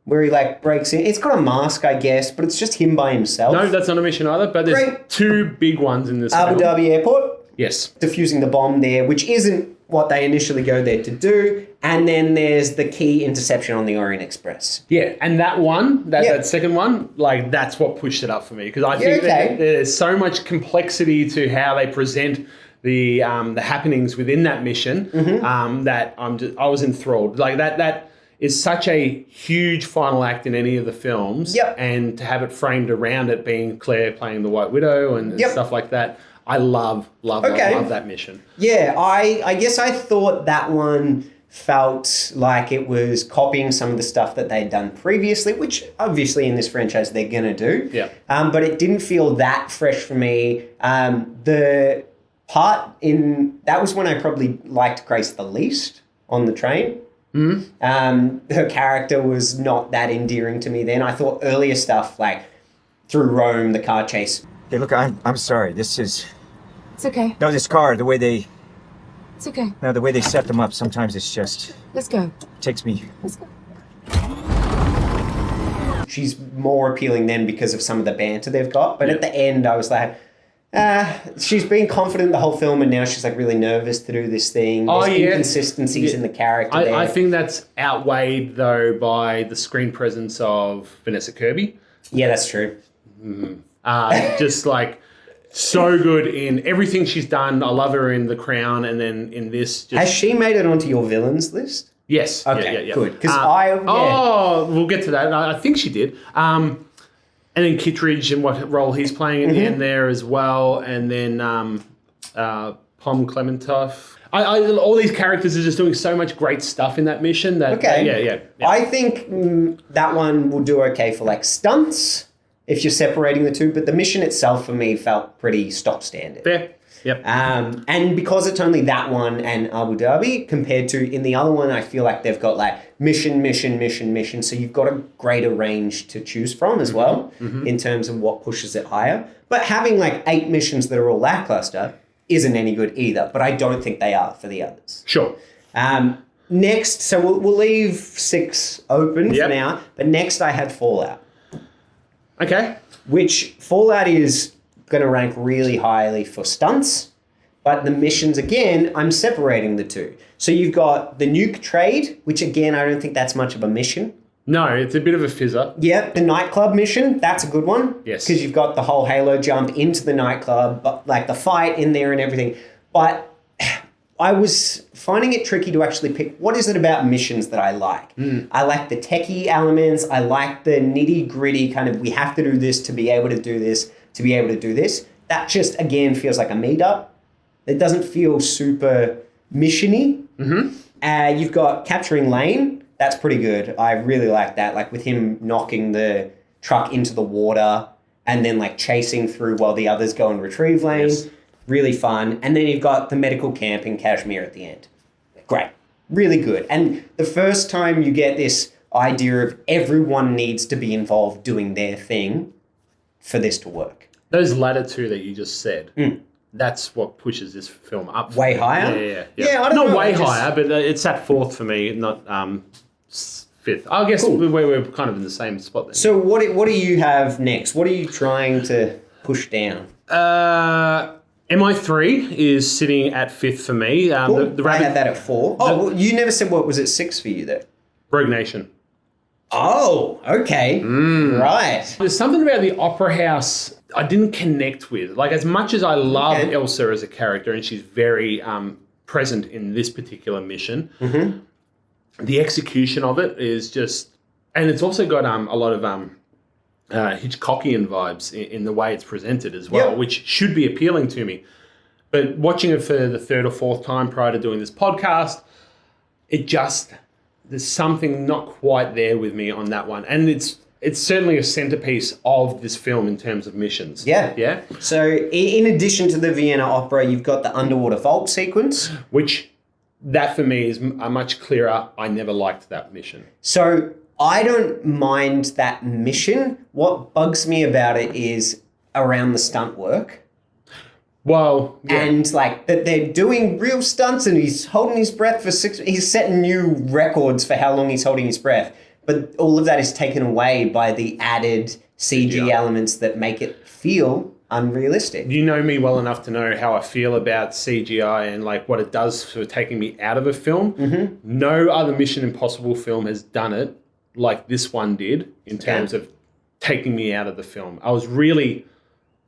Where he like breaks in. It's got a mask, I guess, but it's just him by himself. No, that's not a mission either. But there's two big ones in this Abu Dhabi Airport. Yes. Defusing the bomb there, which isn't what they initially go there to do. And then there's the key interception on the Orient Express. Yeah, and that one, that second one, like that's what pushed it up for me. Because I think that there's so much complexity to how they present the happenings within that mission that I was enthralled. Like that is such a huge final act in any of the films. Yep. And to have it framed around it being Claire playing the White Widow and stuff like that, I love that mission. Yeah, I guess I thought that one felt like it was copying some of the stuff that they'd done previously, which obviously in this franchise they're going to do. Yeah. But it didn't feel that fresh for me. The part that was when I probably liked Grace the least on the train. Her character was not that endearing to me then. I thought earlier stuff like through Rome, the car chase. Hey, look, I'm sorry. This is... It's okay. No, this car, the way they... It's okay. No, the way they set them up, sometimes it's just... Let's go. Takes me... Let's go. She's more appealing then because of some of the banter they've got. But at the end, I was like... she's been confident the whole film, and now she's like really nervous to do this thing. There's inconsistencies in the character there. I think that's outweighed though by the screen presence of Vanessa Kirby. Yeah, that's true. Just like so good in everything she's done. I love her in The Crown, and then in this. Has she made it onto your villains list? Yes. Okay, good. Because we'll get to that. I think she did. And then Kittredge and what role he's playing in the end there as well. And then Pom Klementov. All these characters are just doing so much great stuff in that mission. That yeah. I think that one will do okay for like stunts if you're separating the two. But the mission itself for me felt pretty stock standard. Fair. Yep. And because it's only that one and Abu Dhabi compared to in the other one, I feel like they've got like mission. So you've got a greater range to choose from as well in terms of what pushes it higher. But having like 8 missions that are all lackluster isn't any good either. But I don't think they are for the others. Sure. Next, so we'll leave 6 open for now. But next I had Fallout. Okay. which Fallout is going to rank really highly for stunts. But the missions, again, I'm separating the two. So you've got the nuke trade, which again, I don't think that's much of a mission. No, it's a bit of a fizzer. Yep, the nightclub mission, that's a good one. Yes. Because you've got the whole Halo jump into the nightclub, but like the fight in there and everything. But I was finding it tricky to actually pick what is it about missions that I like. I like the techie elements. I like the nitty gritty kind of, we have to do this to be able to do this, to be able to do this. That just, again, feels like a meetup. It doesn't feel super mission-y. You've got capturing lane. That's pretty good. I really like that. Like with him knocking the truck into the water and then like chasing through while the others go and retrieve lane. Yes. Really fun. And then you've got the medical camp in Kashmir at the end. Great. Really good. And the first time you get this idea of everyone needs to be involved doing their thing for this to work. Those latter two that you just said, that's what pushes this film up. Way higher? Yeah. Yeah, I don't know. Not way I just- higher, but it's at fourth for me, not fifth. I guess we're kind of in the same spot then. So what do you have next? What are you trying to push down? MI3 is sitting at fifth for me. Cool. The I Rabbit had that at 4. Oh, well, you never said what was at 6 for you there. Rogue Nation. Oh, okay. Right. There's something about the Opera House I didn't connect with. Like, as much as I love Elsa as a character, and she's very present in this particular mission, the execution of it is just... And it's also got a lot of Hitchcockian vibes in the way it's presented as well, which should be appealing to me. But watching it for the third or fourth time prior to doing this podcast, there's something not quite there with me on that one. And it's certainly a centerpiece of this film in terms of missions. Yeah. Yeah? So in addition to the Vienna Opera, you've got the underwater vault sequence. Which, that for me is a much clearer, I never liked that mission. So I don't mind that mission. What bugs me about it is around the stunt work. Well, yeah. And like that they're doing real stunts and he's holding his breath for 6... He's setting new records for how long he's holding his breath. But all of that is taken away by the added CG elements that make it feel unrealistic. You know me well enough to know how I feel about CGI and like what it does for taking me out of a film. No other Mission Impossible film has done it like this one did in terms of taking me out of the film. I was really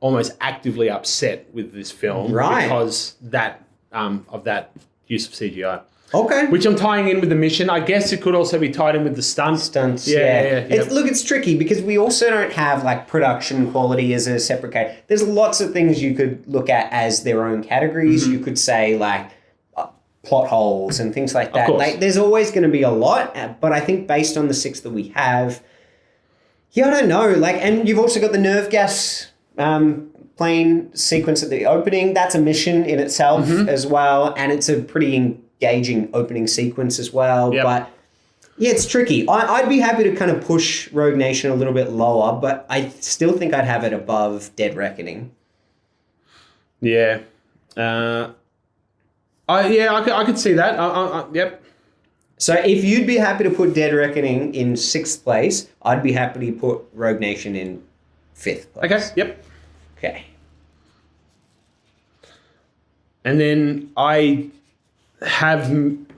almost actively upset with this film because of that use of CGI. Okay. Which I'm tying in with the mission. I guess it could also be tied in with the stunts. Yeah. Look, it's tricky because we also don't have like production quality as a separate category. There's lots of things you could look at as their own categories. You could say like plot holes and things like that. Like, there's always going to be a lot, but I think based on the 6 that we have, I don't know. Like, and you've also got the nerve gas plane sequence at the opening. That's a mission in itself as well, and it's a pretty engaging opening sequence as well. But yeah, it's tricky. I'd be happy to kind of push Rogue Nation a little bit lower, but I still think I'd have it above Dead Reckoning. Yeah. I could see that. Yep. So if you'd be happy to put Dead Reckoning in 6th place, I'd be happy to put Rogue Nation in 5th place. Okay, yep. Okay. And then I have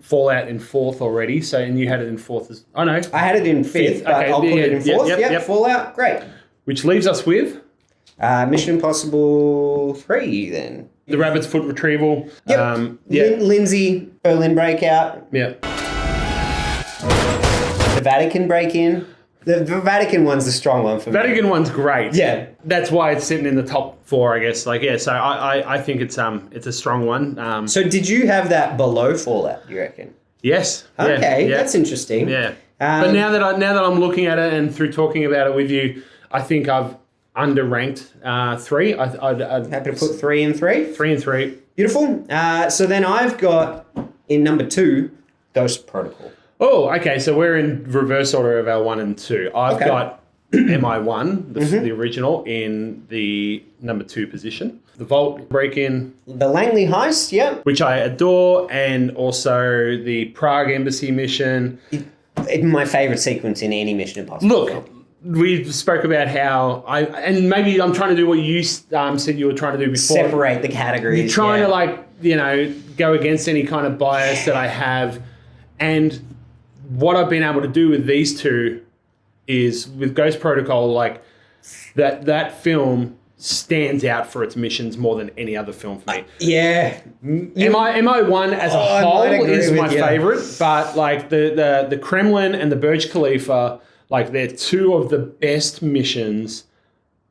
Fallout in 4th already, and you had it in 4th as... Oh, no. I had it in 5th, but I'll put it in 4th. Yep, Fallout, great. Which leaves us with... Mission Impossible 3, then. The Rabbit's Foot Retrieval. Yep. Lindsay, Berlin Breakout. Yeah. The Vatican Break-In. The Vatican one's the strong one for me. Vatican one's great. Yeah. That's why it's sitting in the top 4, I guess. So I think it's a strong one. So did you have that below Fallout, you reckon? Yes. Okay, that's interesting. Yeah. But now that I'm looking at it and through talking about it with you, I think I've underranked 3. I'd Happy to put 3 and 3? 3 and 3. Beautiful. So then I've got, in number 2, Ghost Protocol. Oh, okay. So we're in reverse order of our 1 and 2. I've got MI1, the original, in the number 2 position. The Vault Break-In. The Langley Heist, yep. Which I adore, and also the Prague Embassy mission. My favourite sequence in any Mission Impossible film. we spoke about how and maybe I'm trying to do what you said you were trying to do before. Separate the categories. You're trying to go against any kind of bias that I have. And what I've been able to do with these two is with Ghost Protocol, like that film stands out for its missions more than any other film for me. Yeah. MI1 as a whole is my favorite, but like the Kremlin and the Burj Khalifa, like they're two of the best missions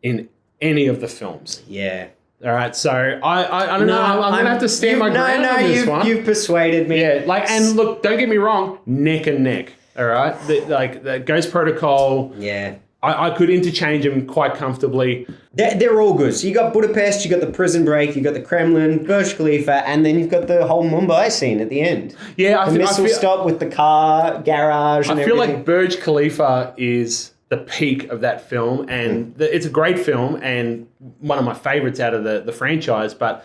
in any of the films. Yeah. All right, so I don't know. I'm gonna have to stand my ground on this one. You've persuaded me. Yeah, and look, don't get me wrong, neck and neck. All right, the Ghost Protocol. Yeah. I could interchange them quite comfortably. They're all good. So you got Budapest, you got the Prison Break, you got the Kremlin, Burj Khalifa, and then you've got the whole Mumbai scene at the end. Yeah, the missile stop with the car garage. And I feel everything. like Burj Khalifa is the peak of that film, and it's a great film and one of my favorites out of the franchise. But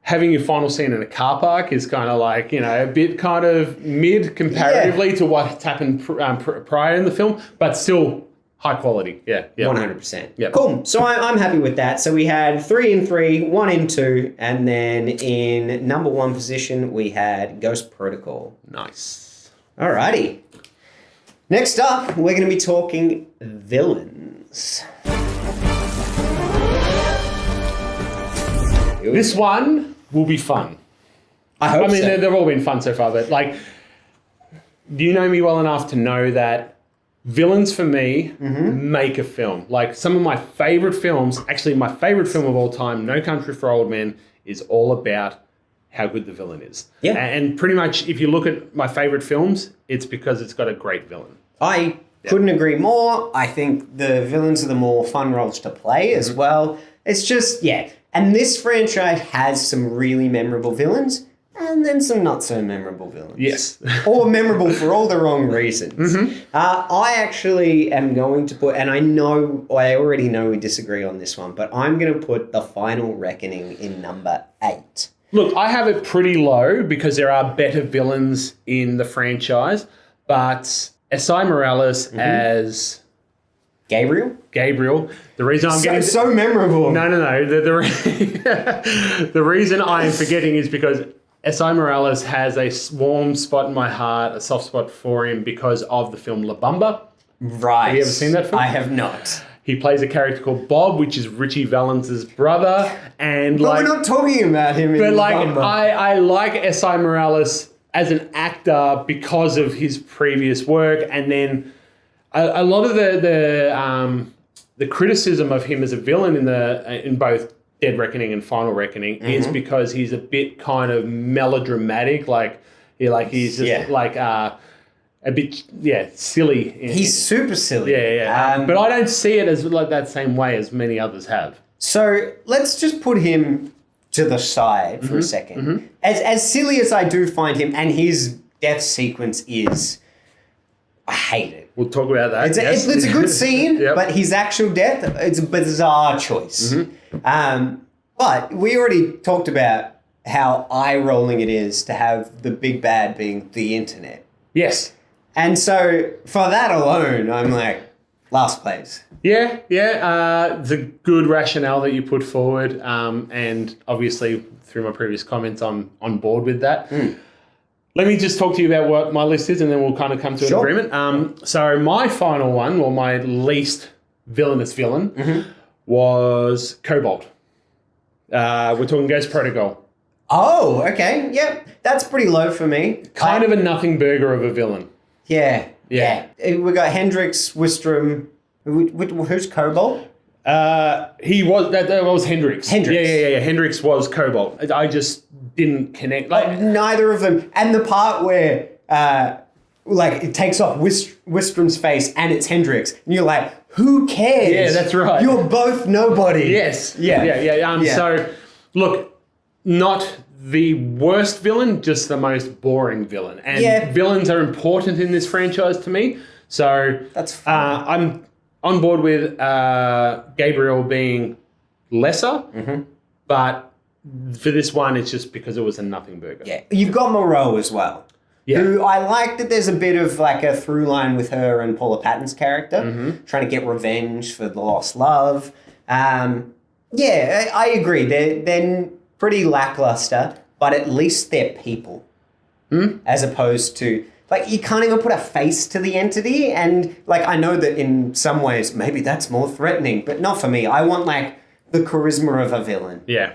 having your final scene in a car park is kind of like, a bit kind of mid comparatively to what's happened prior in the film, but still high quality. Yeah. 100%. Yeah. Cool. So I'm happy with that. So we had 3 and 3, 1 and 2, and then in number 1 position we had Ghost Protocol. Nice. Alrighty. Next up, we're going to be talking villains. This one will be fun. I hope so. They've all been fun so far, but like, you know me well enough to know that villains for me make a film. Like some of my favorite films, actually my favorite film of all time, No Country for Old Men, is all about how good the villain is. Yeah. And pretty much if you look at my favorite films, it's because it's got a great villain. I couldn't agree more. I think the villains are the more fun roles to play as well. It's just, And this franchise has some really memorable villains and then some not so memorable villains. Yes. Or memorable for all the wrong reasons. I actually am going to put, and I already know we disagree on this one, but I'm going to put The Final Reckoning in number 8. Look, I have it pretty low because there are better villains in the franchise, but Esai Morales as Gabriel? The reason I'm getting so memorable. No. The reason I am forgetting is because Esai Morales has a warm spot in my heart, a soft spot for him because of the film La Bamba. Right. Have you ever seen that film? I have not. He plays a character called Bob, which is Richie Valens' brother, and But we're not talking about him. But in like, La Bamba. I like Esai Morales as an actor because of his previous work, and then a lot of the criticism of him as a villain in both Dead Reckoning and Final Reckoning is because he's a bit kind of melodramatic, he's just a bit silly. He's super silly. Yeah. But I don't see it as like that same way as many others have. So let's just put him to the side for a second. As silly as I do find him, and his death sequence is, I hate it. We'll talk about that. It's a good scene, Yep. but his actual death, it's a bizarre choice. But we already talked about how eye-rolling it is to have the big bad being the internet. Yes. And so for that alone, I'm like, last place. Yeah. It's a good rationale that you put forward, and obviously through my previous comments, I'm on board with that. Let me just talk to you about what my list is, and then we'll kind of come to an agreement. So my final one, or my least villainous villain, was Cobalt. We're talking Ghost Protocol. Oh, okay. Yep. That's pretty low for me. Kind of a nothing burger of a villain. Yeah. We got Hendrix, Wistrom. Who's Cobalt? He was that was Hendrix. Hendrix. Yeah. Hendrix was Cobalt. I just didn't connect. Neither of them. And the part where it takes off Wistrom's face and it's Hendrix, and you're like, who cares? Yeah, that's right. You're both nobody. Yes. Yeah. So, look, not the worst villain, just the most boring villain. And villains are important in this franchise to me. So that's fine. I'm on board with Gabriel being lesser, but for this one, it's just because it was a nothing burger. Yeah. You've got Moreau as well. who I like that there's a bit of like a through line with her and Paula Patton's character, trying to get revenge for the lost love. Yeah, I agree. They're pretty lackluster, but at least they're people. As opposed to, like, you can't even put a face to the entity. And, like, I know that in some ways maybe that's more threatening, but not for me. I want, like, the charisma of a villain. Yeah.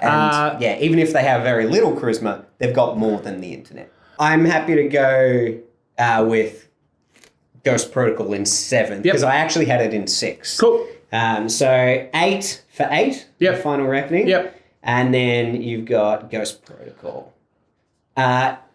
And, even if they have very little charisma, they've got more than the internet. I'm happy to go with Ghost Protocol in 7th, because I actually had it in 6. Cool. So 8 for 8, the Final Reckoning. Yep. And then you've got Ghost Protocol.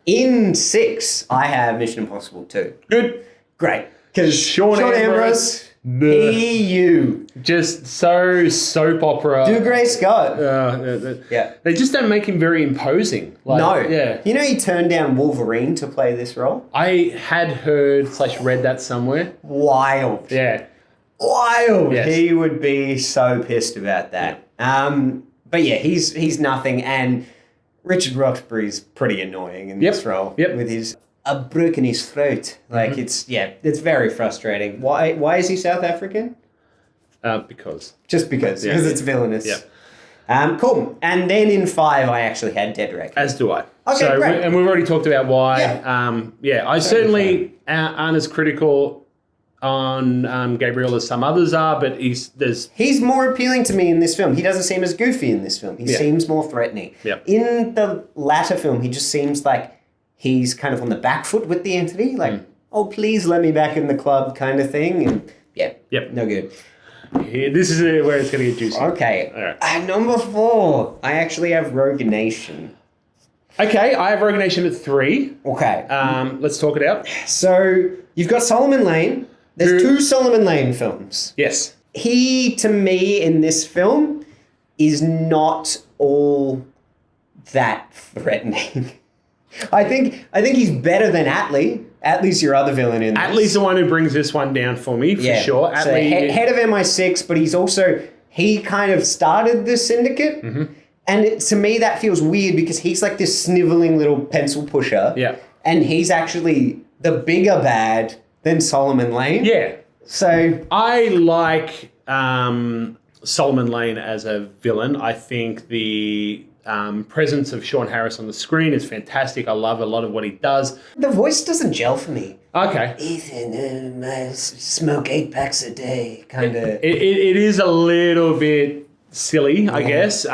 In 6, I have Mission Impossible 2. Good. Great. Because Sean Ambrose, you. just so soap opera. Do Gray Scott. Yeah. They just don't make him very imposing. Like, No. Yeah. You know he turned down Wolverine to play this role? I had heard / read that somewhere. Wild. Yeah. Wild. Yes. He would be so pissed about that. But yeah, he's nothing. And Richard Roxbury's pretty annoying in this role. Yep. With his a brook in his throat. Like it's very frustrating. Why is he South African? Because. Just because it's villainous. Yeah. Cool. And then in 5, I actually had Dead Reckoning. As do I. Okay, so, great. And we've already talked about why. Yeah. I certainly aren't as critical on Gabriel as some others are, but he's more appealing to me in this film. He doesn't seem as goofy in this film. He seems more threatening. Yep. In the latter film, he just seems like he's kind of on the back foot with the entity. Like, oh, please let me back in the club kind of thing. And no good. Yeah, this is where it's going to get juicy. Okay. All right. Number 4, I actually have Rogue Nation. Okay, I have Rogue Nation at 3. Okay. Let's talk it out. So you've got Solomon Lane. There's 2 Solomon Lane films. Yes. He, to me, in this film, is not all that threatening. I think he's better than Atlee. Atlee's your other villain in this. Atlee's the one who brings this one down for me, for sure. So head of MI6, but he kind of started the syndicate. And to me, that feels weird because he's like this sniveling little pencil pusher. Yeah. And he's actually the bigger bad than Solomon Lane. Yeah. So I like Solomon Lane as a villain. I think the presence of Sean Harris on the screen is fantastic. I love a lot of what he does. the voice doesn't gel for me. Okay. Ethan, I smoke 8 packs a day, kind of. It is a little bit silly, I guess.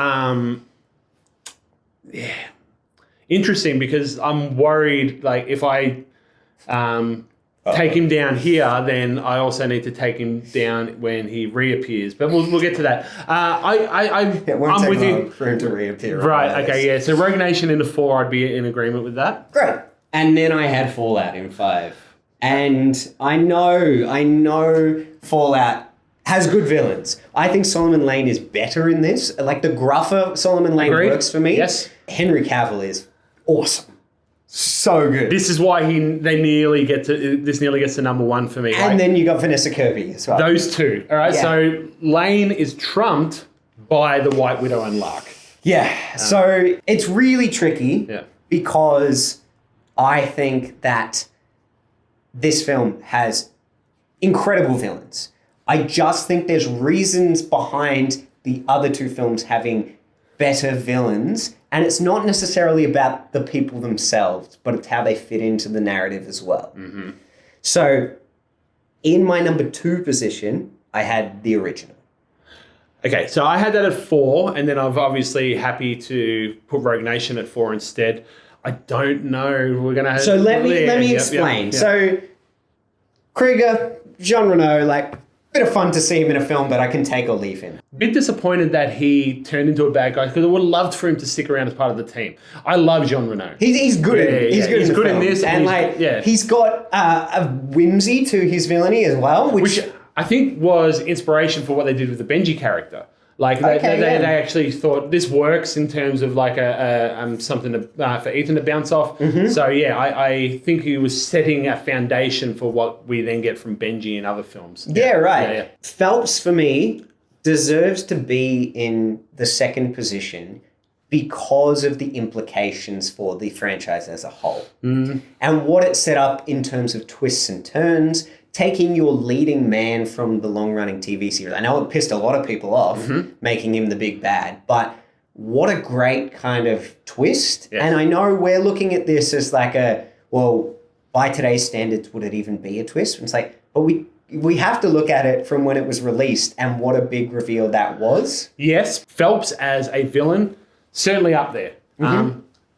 Interesting, because I'm worried, like, if I take him down here, then I also need to take him down when he reappears. But we'll get to that. I'm with you for him to reappear. Right. Okay. Yeah. So Rogue Nation in a 4, I'd be in agreement with that. Great. And then I had Fallout in 5, and I know Fallout has good villains. I think Solomon Lane is better in this. Like the gruffer Solomon Lane works for me. Yes. Henry Cavill is awesome. So good. This is why this nearly gets to number 1 for me. And then you got Vanessa Kirby as well. Those 2. All right. Yeah. So Lane is trumped by the White Widow and Lark. Yeah. So it's really tricky because I think that this film has incredible villains. I just think there's reasons behind the other 2 films having better villains. And it's not necessarily about the people themselves, but it's how they fit into the narrative as well. So in my number 2 position, I had the original. Okay, so I had that at 4, and then I'm obviously happy to put Rogue Nation at 4 instead. I don't know. We're gonna. So let me explain. Yep. So Krieger, Jean Reno, like, bit of fun to see him in a film, but I can take or leave him. Bit disappointed that he turned into a bad guy, because I would have loved for him to stick around as part of the team. I love Jean Reno. He's good at it. He's good in this, and he's got a whimsy to his villainy as well, which I think was inspiration for what they did with the Benji character. Like they actually thought this works in terms of like something for Ethan to bounce off. So I think he was setting a foundation for what we then get from Benji in other films. Yeah, right. Yeah. Phelps for me deserves to be in the second position because of the implications for the franchise as a whole. And what it set up in terms of twists and turns, taking your leading man from the long-running TV series. I know it pissed a lot of people off, making him the big bad, but what a great kind of twist. Yes. And I know we're looking at this as like well, by today's standards, would it even be a twist? And it's like, but we have to look at it from when it was released and what a big reveal that was. Yes, Phelps as a villain, certainly up there.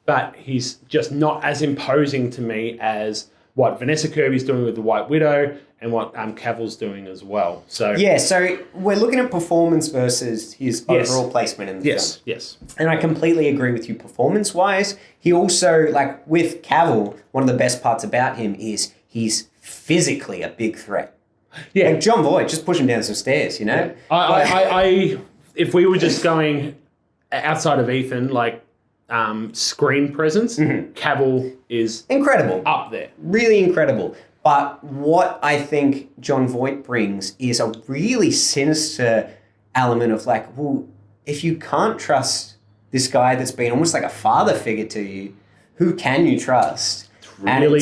But he's just not as imposing to me as what Vanessa Kirby's doing with the White Widow and what Cavill's doing as well. So yeah, so we're looking at performance versus his overall placement in the film. Yes. And I completely agree with you performance-wise. He also, like with Cavill, one of the best parts about him is he's physically a big threat. Yeah. Like John Voight, just pushing down some stairs, you know? I if we were just going outside of Ethan, like screen presence, Cavill is incredible. up there. Really incredible. But what I think John Voight brings is a really sinister element of like, well, if you can't trust this guy that's been almost like a father figure to you, who can you trust? Really,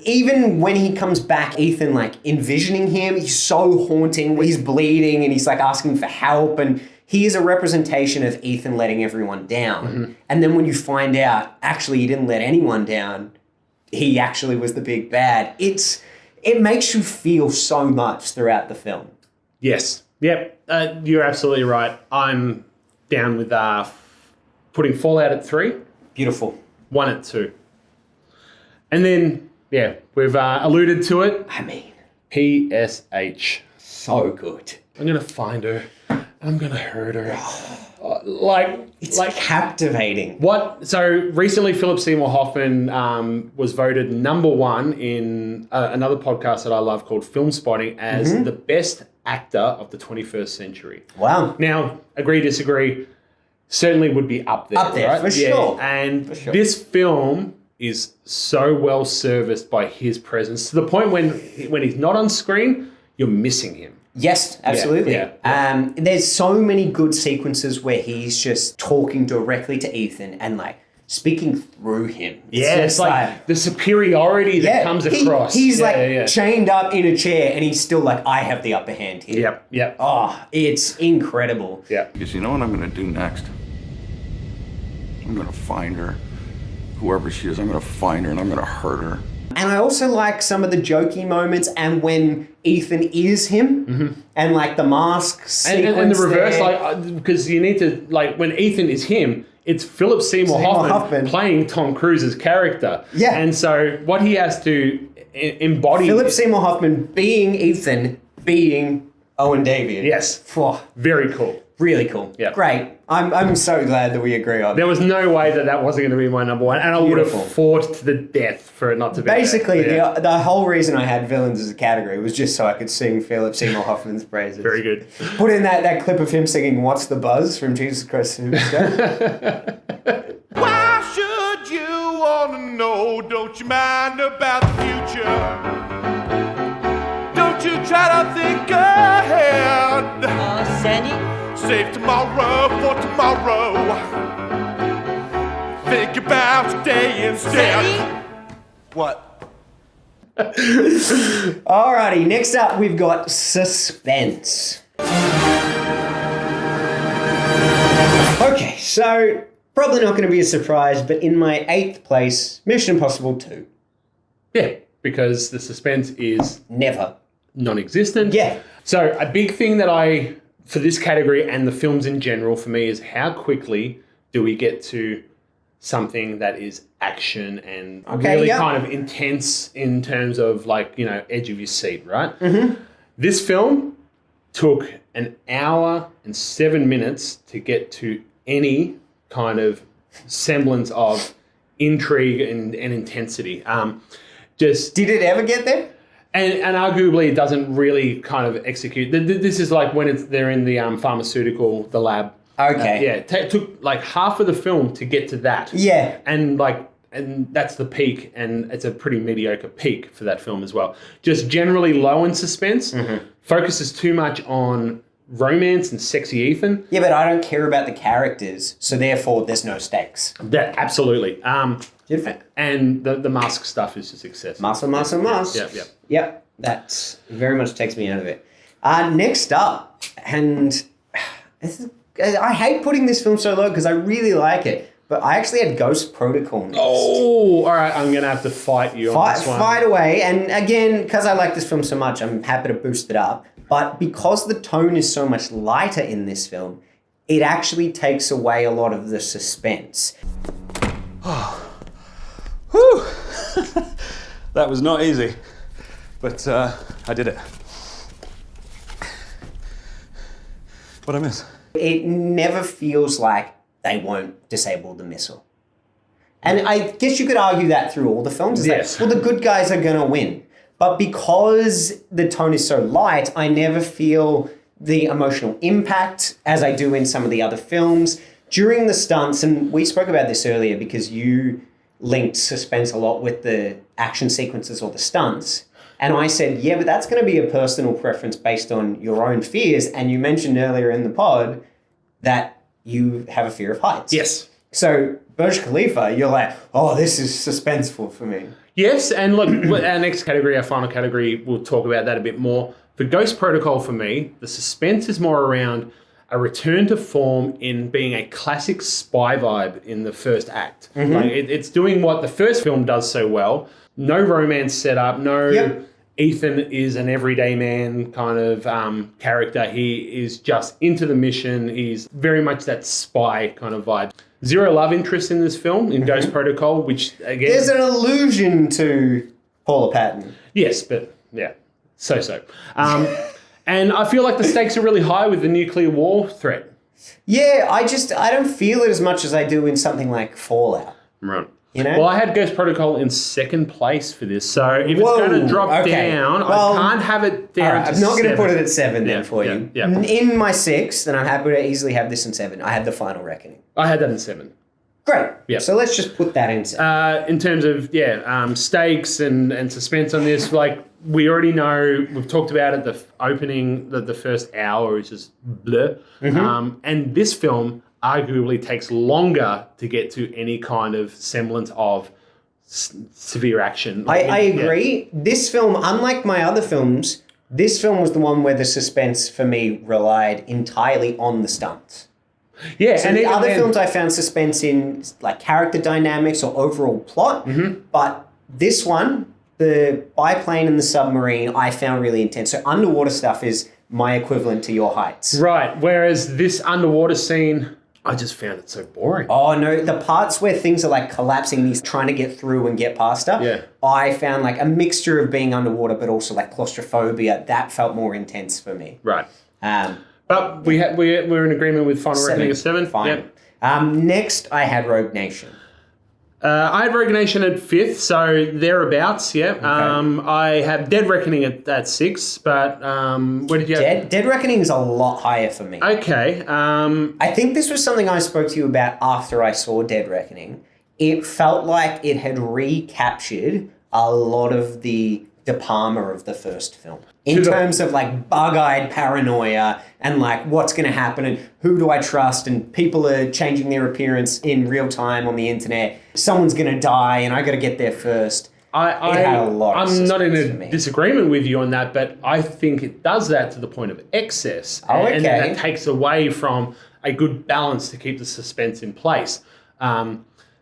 Even when he comes back, Ethan, like envisioning him, he's so haunting. He's bleeding and he's like asking for help, and he is a representation of Ethan letting everyone down. And then when you find out, actually, he didn't let anyone down. He actually was the big bad. It makes you feel so much throughout the film. Yes. Yep. You're absolutely right. I'm down with putting Fallout at 3. Beautiful. 1 at 2. And then, yeah, we've alluded to it. I mean, PSH. so good. I'm going to find her. I'm going to hurt her. It's captivating. So recently Philip Seymour Hoffman was voted number 1 in another podcast that I love called Film Spotting as the best actor of the 21st century. Wow. Now, agree, disagree, certainly would be up there. Up there, right? for sure. And For sure. this film is so well serviced by his presence to the point when he's not on screen, you're missing him. Yes, absolutely. Yeah. There's so many good sequences where he's just talking directly to Ethan and like speaking through him. It's like the superiority that comes across. He's chained up in a chair and he's still like, I have the upper hand here. Yep. Oh, it's incredible. Yeah. Because you know what I'm going to do next? I'm going to find her. Whoever she is, I'm going to find her and I'm going to hurt her. And I also like some of the jokey moments and when Ethan is him and like the mask sequence and the reverse, there. because you need to, like, when Ethan is him, it's Philip Seymour Hoffman playing Tom Cruise's character. Yeah. And so what he has to embody... Philip Seymour Hoffman being Ethan, being Owen Davian. Yes. Very cool. Really cool. Yeah. Great. I'm so glad that we agree on that. There was no way that wasn't going to be my number 1, and I would have fought to the death for it not to be Basically, there. the whole reason I had villains as a category was just so I could sing Philip Seymour Hoffman's praises. Very good. Put in that clip of him singing What's the Buzz from Jesus Christ Superstar. Why should you want to know? Don't you mind about the future? Don't you try to think ahead. Sandy? Save tomorrow for tomorrow. Think about today instead. Sandy? What? Alrighty, next up we've got Suspense. Okay, so probably not going to be a surprise, but in my 8th place, Mission Impossible 2. Yeah, because the suspense is Never. non-existent. Yeah. So a big thing that for this category and the films in general for me is how quickly do we get to something that is action and kind of intense in terms of edge of your seat, right? Mm-hmm. This film took 1 hour and 7 minutes to get to any kind of semblance of intrigue and intensity. Did it ever get there? And arguably it doesn't really kind of execute. This is like when they're in the pharmaceutical, the lab. Okay. It took like half of the film to get to that. Yeah. And that's the peak, and it's a pretty mediocre peak for that film as well. Just generally low in suspense, focuses too much on romance and sexy Ethan. Yeah, but I don't care about the characters, so therefore there's no stakes. That absolutely. Different. And the mask stuff is just excessive. Muscle. Yep. That very much takes me out of it. Next up, and I hate putting this film so low because I really like it, but I actually had Ghost Protocol next. Oh, all right. I'm going to have to fight you on this one. Fight away. And again, because I like this film so much, I'm happy to boost it up. But because the tone is so much lighter in this film, it actually takes away a lot of the suspense. Whew. That was not easy, but I did it. What'd I miss? It never feels like they won't disable the missile. And I guess you could argue that through all the films. It's yes. Like, well, the good guys are going to win. But because the tone is so light, I never feel the emotional impact as I do in some of the other films. During the stunts, and we spoke about this earlier because you linked suspense a lot with the action sequences or the stunts. And I said, yeah, but that's going to be a personal preference based on your own fears. And you mentioned earlier in the pod that you have a fear of heights. Yes. So Burj Khalifa, you're like, oh, this is suspenseful for me. Yes, and look, our next category, our final category, we'll talk about that a bit more. For Ghost Protocol, for me, the suspense is more around a return to form in being a classic spy vibe in the first act. Mm-hmm. Like it's doing what the first film does so well. No romance setup, no... Yep. Ethan is an everyday man kind of character. He is just into the mission. He's very much that spy kind of vibe. Zero love interest in this film, in Ghost Protocol, which again... There's an allusion to Paula Patton. Yes, but yeah, so. And I feel like the stakes are really high with the nuclear war threat. Yeah, I don't feel it as much as I do in something like Fallout. Right. You know? Well, I had Ghost Protocol in second place for this, so if it's going to drop down, well, I can't have it down right, to I'm not going to 7. put it at 7 then for you. Yeah. In my 6th, and I'm happy to easily have this in 7, I had The Final Reckoning. I had that in 7. Great. Yeah. So let's just put that in 7. In terms of, stakes and suspense on this, like, we already know, we've talked about it, the opening, the first hour is just bleh. Mm-hmm. And this film arguably takes longer to get to any kind of semblance of severe action. I agree. Yeah. This film, unlike my other films, this film was the one where the suspense for me relied entirely on the stunts. Yeah, so and the other films I found suspense in like character dynamics or overall plot, but this one, the biplane and the submarine, I found really intense. So underwater stuff is my equivalent to Your Heights. Right, whereas this underwater scene, I just found it so boring. Oh no, the parts where things are like collapsing and he's trying to get through and get past stuff, yeah. I found like a mixture of being underwater but also like claustrophobia. That felt more intense for me. Right. But we're in agreement with Final Reckoning of 7. Fine. Yep. Next, I had Rogue Nation. I had Rogue Nation at 5th, so thereabouts, yeah. Okay. I have Dead Reckoning at 6, but where did you have? Dead Reckoning is a lot higher for me. Okay. I think this was something I spoke to you about after I saw Dead Reckoning. It felt like it had recaptured a lot of the De Palma of the first film. In terms of like bug-eyed paranoia and like what's going to happen and who do I trust and people are changing their appearance in real time on the internet. Someone's going to die and I got to get there first. I'm not in a disagreement with you on that, but I think it does that to the point of excess. Oh, okay. And that takes away from a good balance to keep the suspense in place.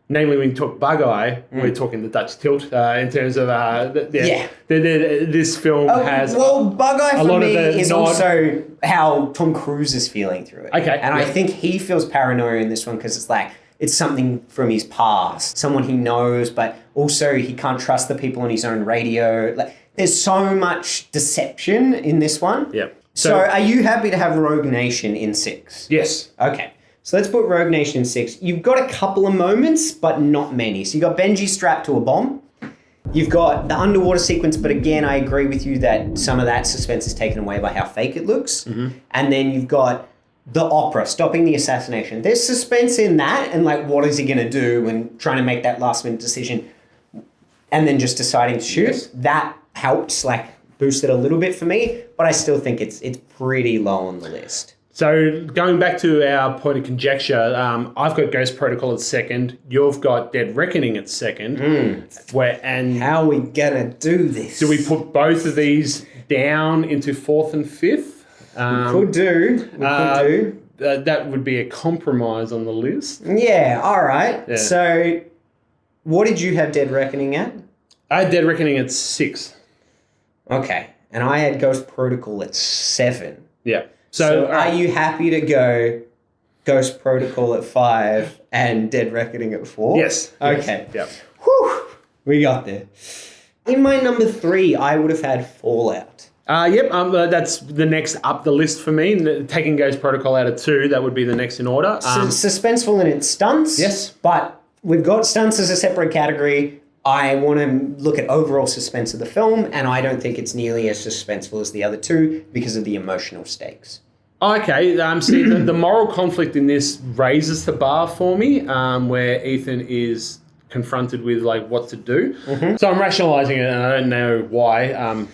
Namely, when you talk bug eye, we're talking the Dutch tilt in terms of this film has bug eye for me is nod. also how Tom Cruise is feeling through it. Okay, and I think he feels paranoia in this one because it's like it's something from his past, someone he knows, but also he can't trust the people on his own radio. Like there's so much deception in this one. Yep. So are you happy to have Rogue Nation in 6? Yes. Okay. So let's put Rogue Nation in 6. You've got a couple of moments, but not many. So you've got Benji strapped to a bomb. You've got the underwater sequence, but again, I agree with you that some of that suspense is taken away by how fake it looks. Mm-hmm. And then you've got the opera, stopping the assassination. There's suspense in that, and like, what is he going to do and trying to make that last minute decision and then just deciding to shoot. Yes. That helps like boost it a little bit for me, but I still think it's pretty low on the list. So going back to our point of conjecture, I've got Ghost Protocol at second. You've got Dead Reckoning at second. How are we gonna do this? Do we put both of these down into fourth and fifth? We could do. That would be a compromise on the list. Yeah, all right. Yeah. So what did you have Dead Reckoning at? I had Dead Reckoning at 6. Okay. And I had Ghost Protocol at 7. Yeah. So are you happy to go Ghost Protocol at 5 and Dead Reckoning at 4? Yes. Okay. Yeah. Whew. We got there. In my number 3, I would have had Fallout. That's the next up the list for me. Taking Ghost Protocol out of 2, that would be the next in order. Suspenseful in its stunts. Yes. But we've got stunts as a separate category. I want to look at overall suspense of the film, and I don't think it's nearly as suspenseful as the other two because of the emotional stakes. Okay, see, the moral conflict in this raises the bar for me, where Ethan is confronted with like what to do. So I'm rationalizing it, and I don't know why.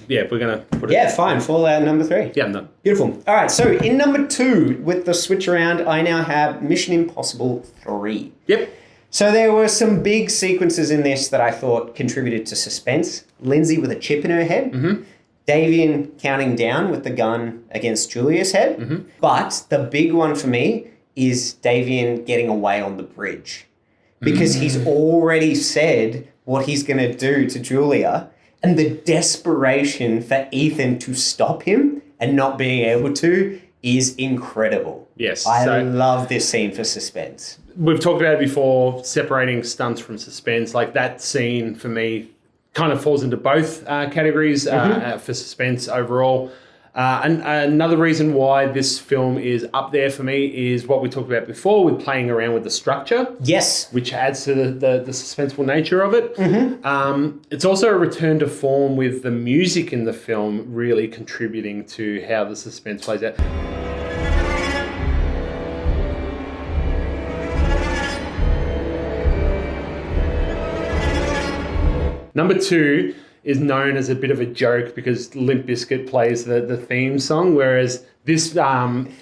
We're gonna put it. Yeah, fine. Fallout number 3. Yeah, no. Beautiful. All right, so in number 2, with the switch around, I now have Mission Impossible 3. Yep. So there were some big sequences in this that I thought contributed to suspense. Lindsay with a chip in her head. Davian counting down with the gun against Julia's head. But the big one for me is Davian getting away on the bridge. Because he's already said what he's going to do to Julia. And the desperation for Ethan to stop him and not being able to is incredible. Yes. I love this scene for suspense. We've talked about it before, separating stunts from suspense. Like that scene for me kind of falls into both categories for suspense overall. And another reason why this film is up there for me is what we talked about before with playing around with the structure. Yes. Which adds to the suspenseful nature of it. It's also a return to form with the music in the film really contributing to how the suspense plays out. Number 2 is known as a bit of a joke because Limp Bizkit plays the theme song, whereas this film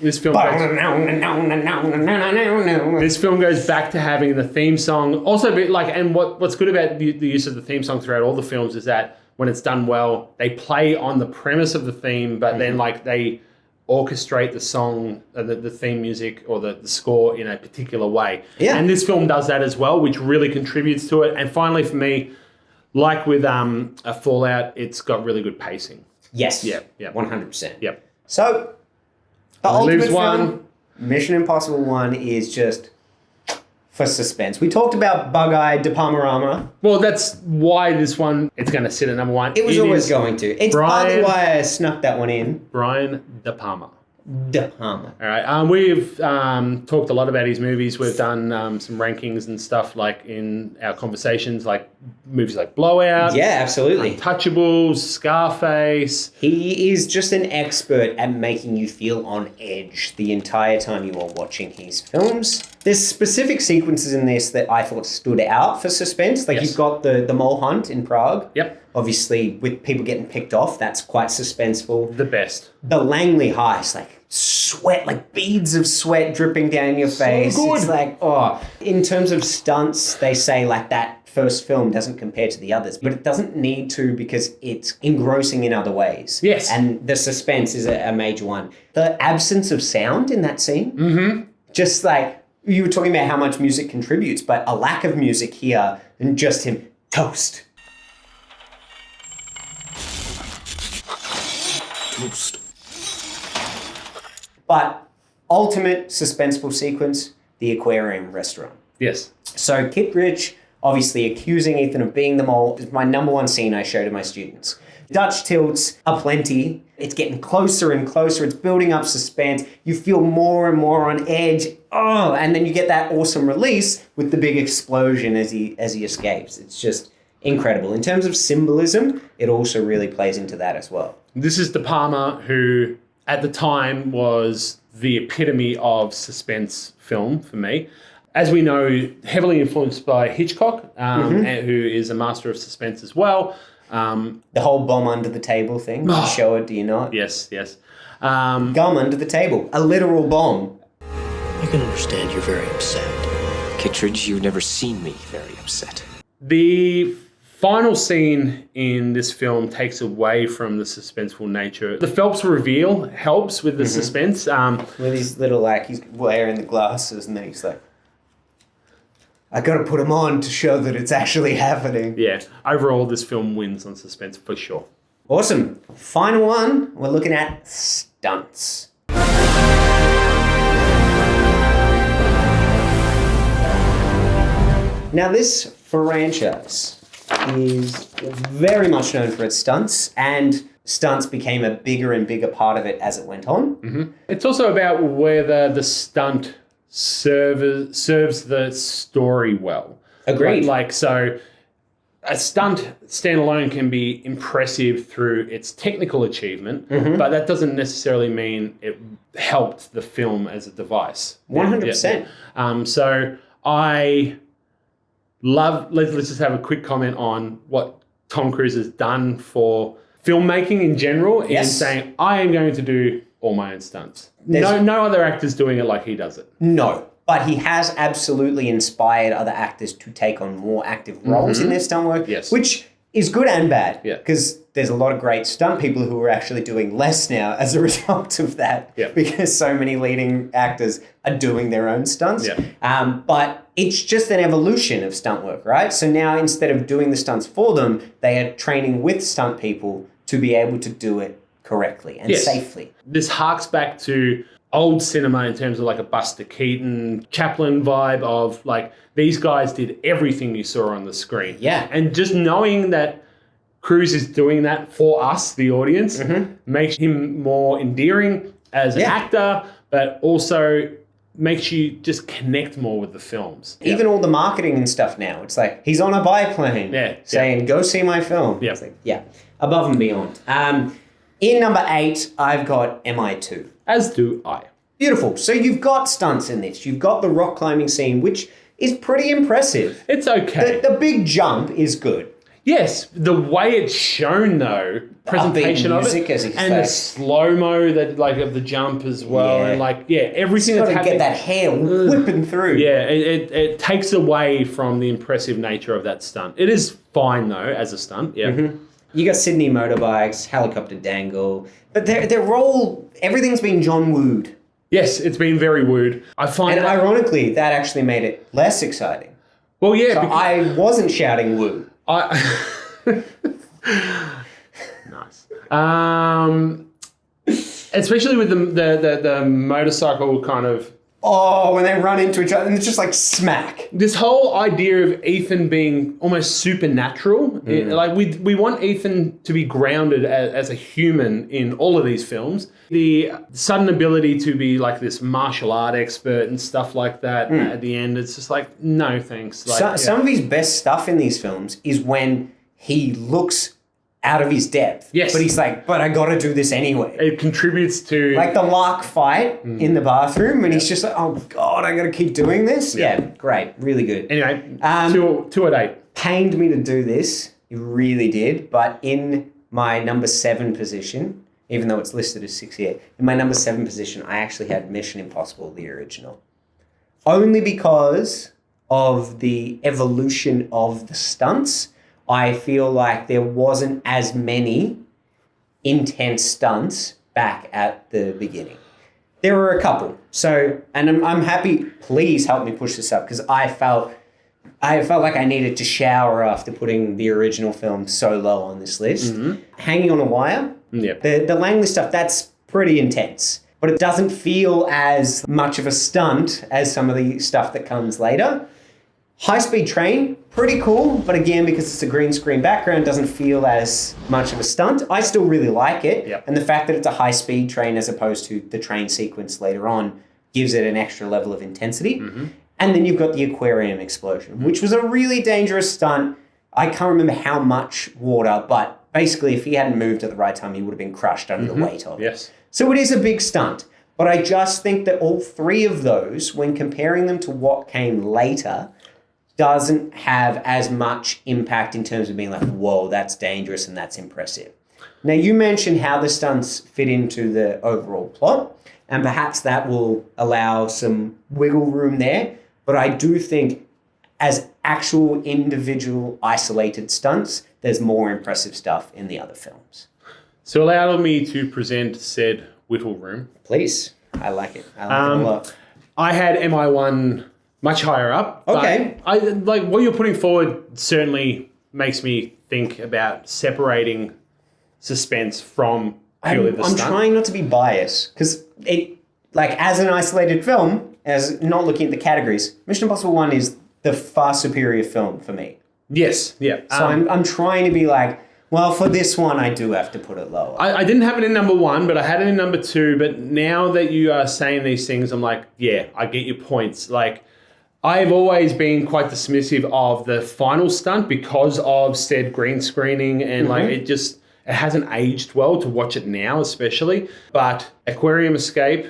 goes back to having the theme song. Also, and what's good about the use of the theme song throughout all the films is that when it's done well, they play on the premise of the theme, but then they orchestrate the song, the theme music or the score in a particular way. Yeah. And this film does that as well, which really contributes to it. And finally, for me, like with a Fallout, it's got really good pacing. Yes. Yeah. 100%. Yep. So, the Lives ultimate one. film, Mission Impossible 1 is just for suspense. We talked about Bug-Eyed De Palmarama. Well, that's why this one, it's going to sit at number 1. It was always going to. It's partly Brian- why I snuck that one in. Brian De Palma. De Palma. All right. We've talked a lot about his movies. We've done some rankings and stuff like in our conversations, like movies like Blowout. Yeah, absolutely. Untouchables, Scarface. He is just an expert at making you feel on edge the entire time you are watching his films. There's specific sequences in this that I thought stood out for suspense. Like you've got the mole hunt in Prague. Yep. Obviously, with people getting picked off, that's quite suspenseful. The best. The Langley heist, like sweat, like beads of sweat dripping down your face. good. It's like, oh. In terms of stunts, they say like that first film doesn't compare to the others, but it doesn't need to because it's engrossing in other ways. Yes. And the suspense is a major one. The absence of sound in that scene, just like you were talking about how much music contributes, but a lack of music here and just him toast. But ultimate suspenseful sequence, the aquarium restaurant. Yes. So Kit Rich obviously accusing Ethan of being the mole is my number one scene I show to my students. Dutch tilts aplenty. It's getting closer and closer. It's building up suspense. You feel more and more on edge. Oh, and then you get that awesome release with the big explosion as he escapes. It's just incredible. In terms of symbolism, it also really plays into that as well. This is De Palma, who at the time was the epitome of suspense film for me. As we know, heavily influenced by Hitchcock, who is a master of suspense as well. The whole bomb under the table thing. You show it, do you not? Yes. Gum under the table. A literal bomb. I can understand you're very upset. Kittredge, you've never seen me very upset. The final scene in this film takes away from the suspenseful nature. The Phelps reveal helps with the suspense. With his little, like, he's wearing the glasses and then he's like, I gotta put them on to show that it's actually happening. Yeah, overall, this film wins on suspense for sure. Awesome. Final one, we're looking at stunts. Now, this franchise is very much known for its stunts, and stunts became a bigger and bigger part of it as it went on. Mm-hmm. It's also about whether the stunt serves the story well. Agreed. So a stunt standalone can be impressive through its technical achievement, but that doesn't necessarily mean it helped the film as a device. 100%. So I love, let's just have a quick comment on what Tom Cruise has done for filmmaking in general in saying, I am going to do all my own stunts. No other actor's doing it like he does it. No, but he has absolutely inspired other actors to take on more active roles in their stunt work, which is good and bad, because there's a lot of great stunt people who are actually doing less now as a result of that, because so many leading actors are doing their own stunts. But it's just an evolution of stunt work, right? So now instead of doing the stunts for them, they are training with stunt people to be able to do it correctly and safely. This harks back to old cinema in terms of like a Buster Keaton, Chaplin vibe of like these guys did everything you saw on the screen. Yeah. And just knowing that Cruise is doing that for us, the audience, makes him more endearing as an actor, but also makes you just connect more with the films. Even all the marketing and stuff now, it's like, he's on a biplane saying, go see my film. It's like, above and beyond. In number 8, I've got MI2. As do I. Beautiful. So you've got stunts in this. You've got the rock climbing scene, which is pretty impressive. It's okay. The big jump is good. Yes, the way it's shown though, presentation of it, and the slow-mo that like of the jump as well, and everything that's happening. Get that hair whipping through. Yeah, it takes away from the impressive nature of that stunt. It is fine though as a stunt. Yeah. You got Sydney motorbikes, helicopter dangle, but they're all, everything's been John wooed. Yes, it's been very wooed. I find and ironically, that actually made it less exciting. Well, yeah. So I wasn't shouting woo. Nice. Especially with the motorcycle kind of. Oh, when they run into each other and it's just like smack. This whole idea of Ethan being almost supernatural, like we want Ethan to be grounded as a human in all of these films. The sudden ability to be like this martial art expert and stuff like that at the end, it's just like, no thanks. Like, some of his best stuff in these films is when he looks out of his depth. Yes. But he's like, but I got to do this anyway. It contributes to... Like the Lark fight in the bathroom and he's just like, oh God, I got to keep doing this. Yeah, great. Really good. Anyway, 2 at 8. Pained me to do this. It really did. But in my number 7 position, even though it's listed as 68, in my number 7 position, I actually had Mission Impossible, the original. Only because of the evolution of the stunts. I feel like there wasn't as many intense stunts back at the beginning. There were a couple. So, and I'm happy, please help me push this up because I felt like I needed to shower after putting the original film so low on this list. Hanging on a Wire, the Langley stuff, that's pretty intense. But it doesn't feel as much of a stunt as some of the stuff that comes later. High Speed Train, pretty cool, but again, because it's a green screen background, doesn't feel as much of a stunt. I still really like it, and the fact that it's a high-speed train as opposed to the train sequence later on gives it an extra level of intensity. And then you've got the aquarium explosion, which was a really dangerous stunt. I can't remember how much water, but basically if he hadn't moved at the right time, he would have been crushed under the weight of it. Yes. So it is a big stunt, but I just think that all 3 of those, when comparing them to what came later, doesn't have as much impact in terms of being like, whoa, that's dangerous and that's impressive. Now, you mentioned how the stunts fit into the overall plot, and perhaps that will allow some wiggle room there. But I do think as actual individual isolated stunts, there's more impressive stuff in the other films. So allow me to present said whittle room. Please. I like it. I like it a lot. I had MI1 much higher up. Okay. I like what you're putting forward certainly makes me think about separating Suspense from purely the I'm stunt. trying not to be biased because it, like, as an isolated film, as not looking at the categories, Mission Impossible 1 is the far superior film for me. Yes, yeah. So I'm trying to be like, well, for this one, I do have to put it lower. I didn't have it in number 1, but I had it in number 2. But now that you are saying these things, I'm like, yeah, I get your points. Like, I've always been quite dismissive of the final stunt because of said green screening and like it hasn't aged well to watch it now, especially. But Aquarium Escape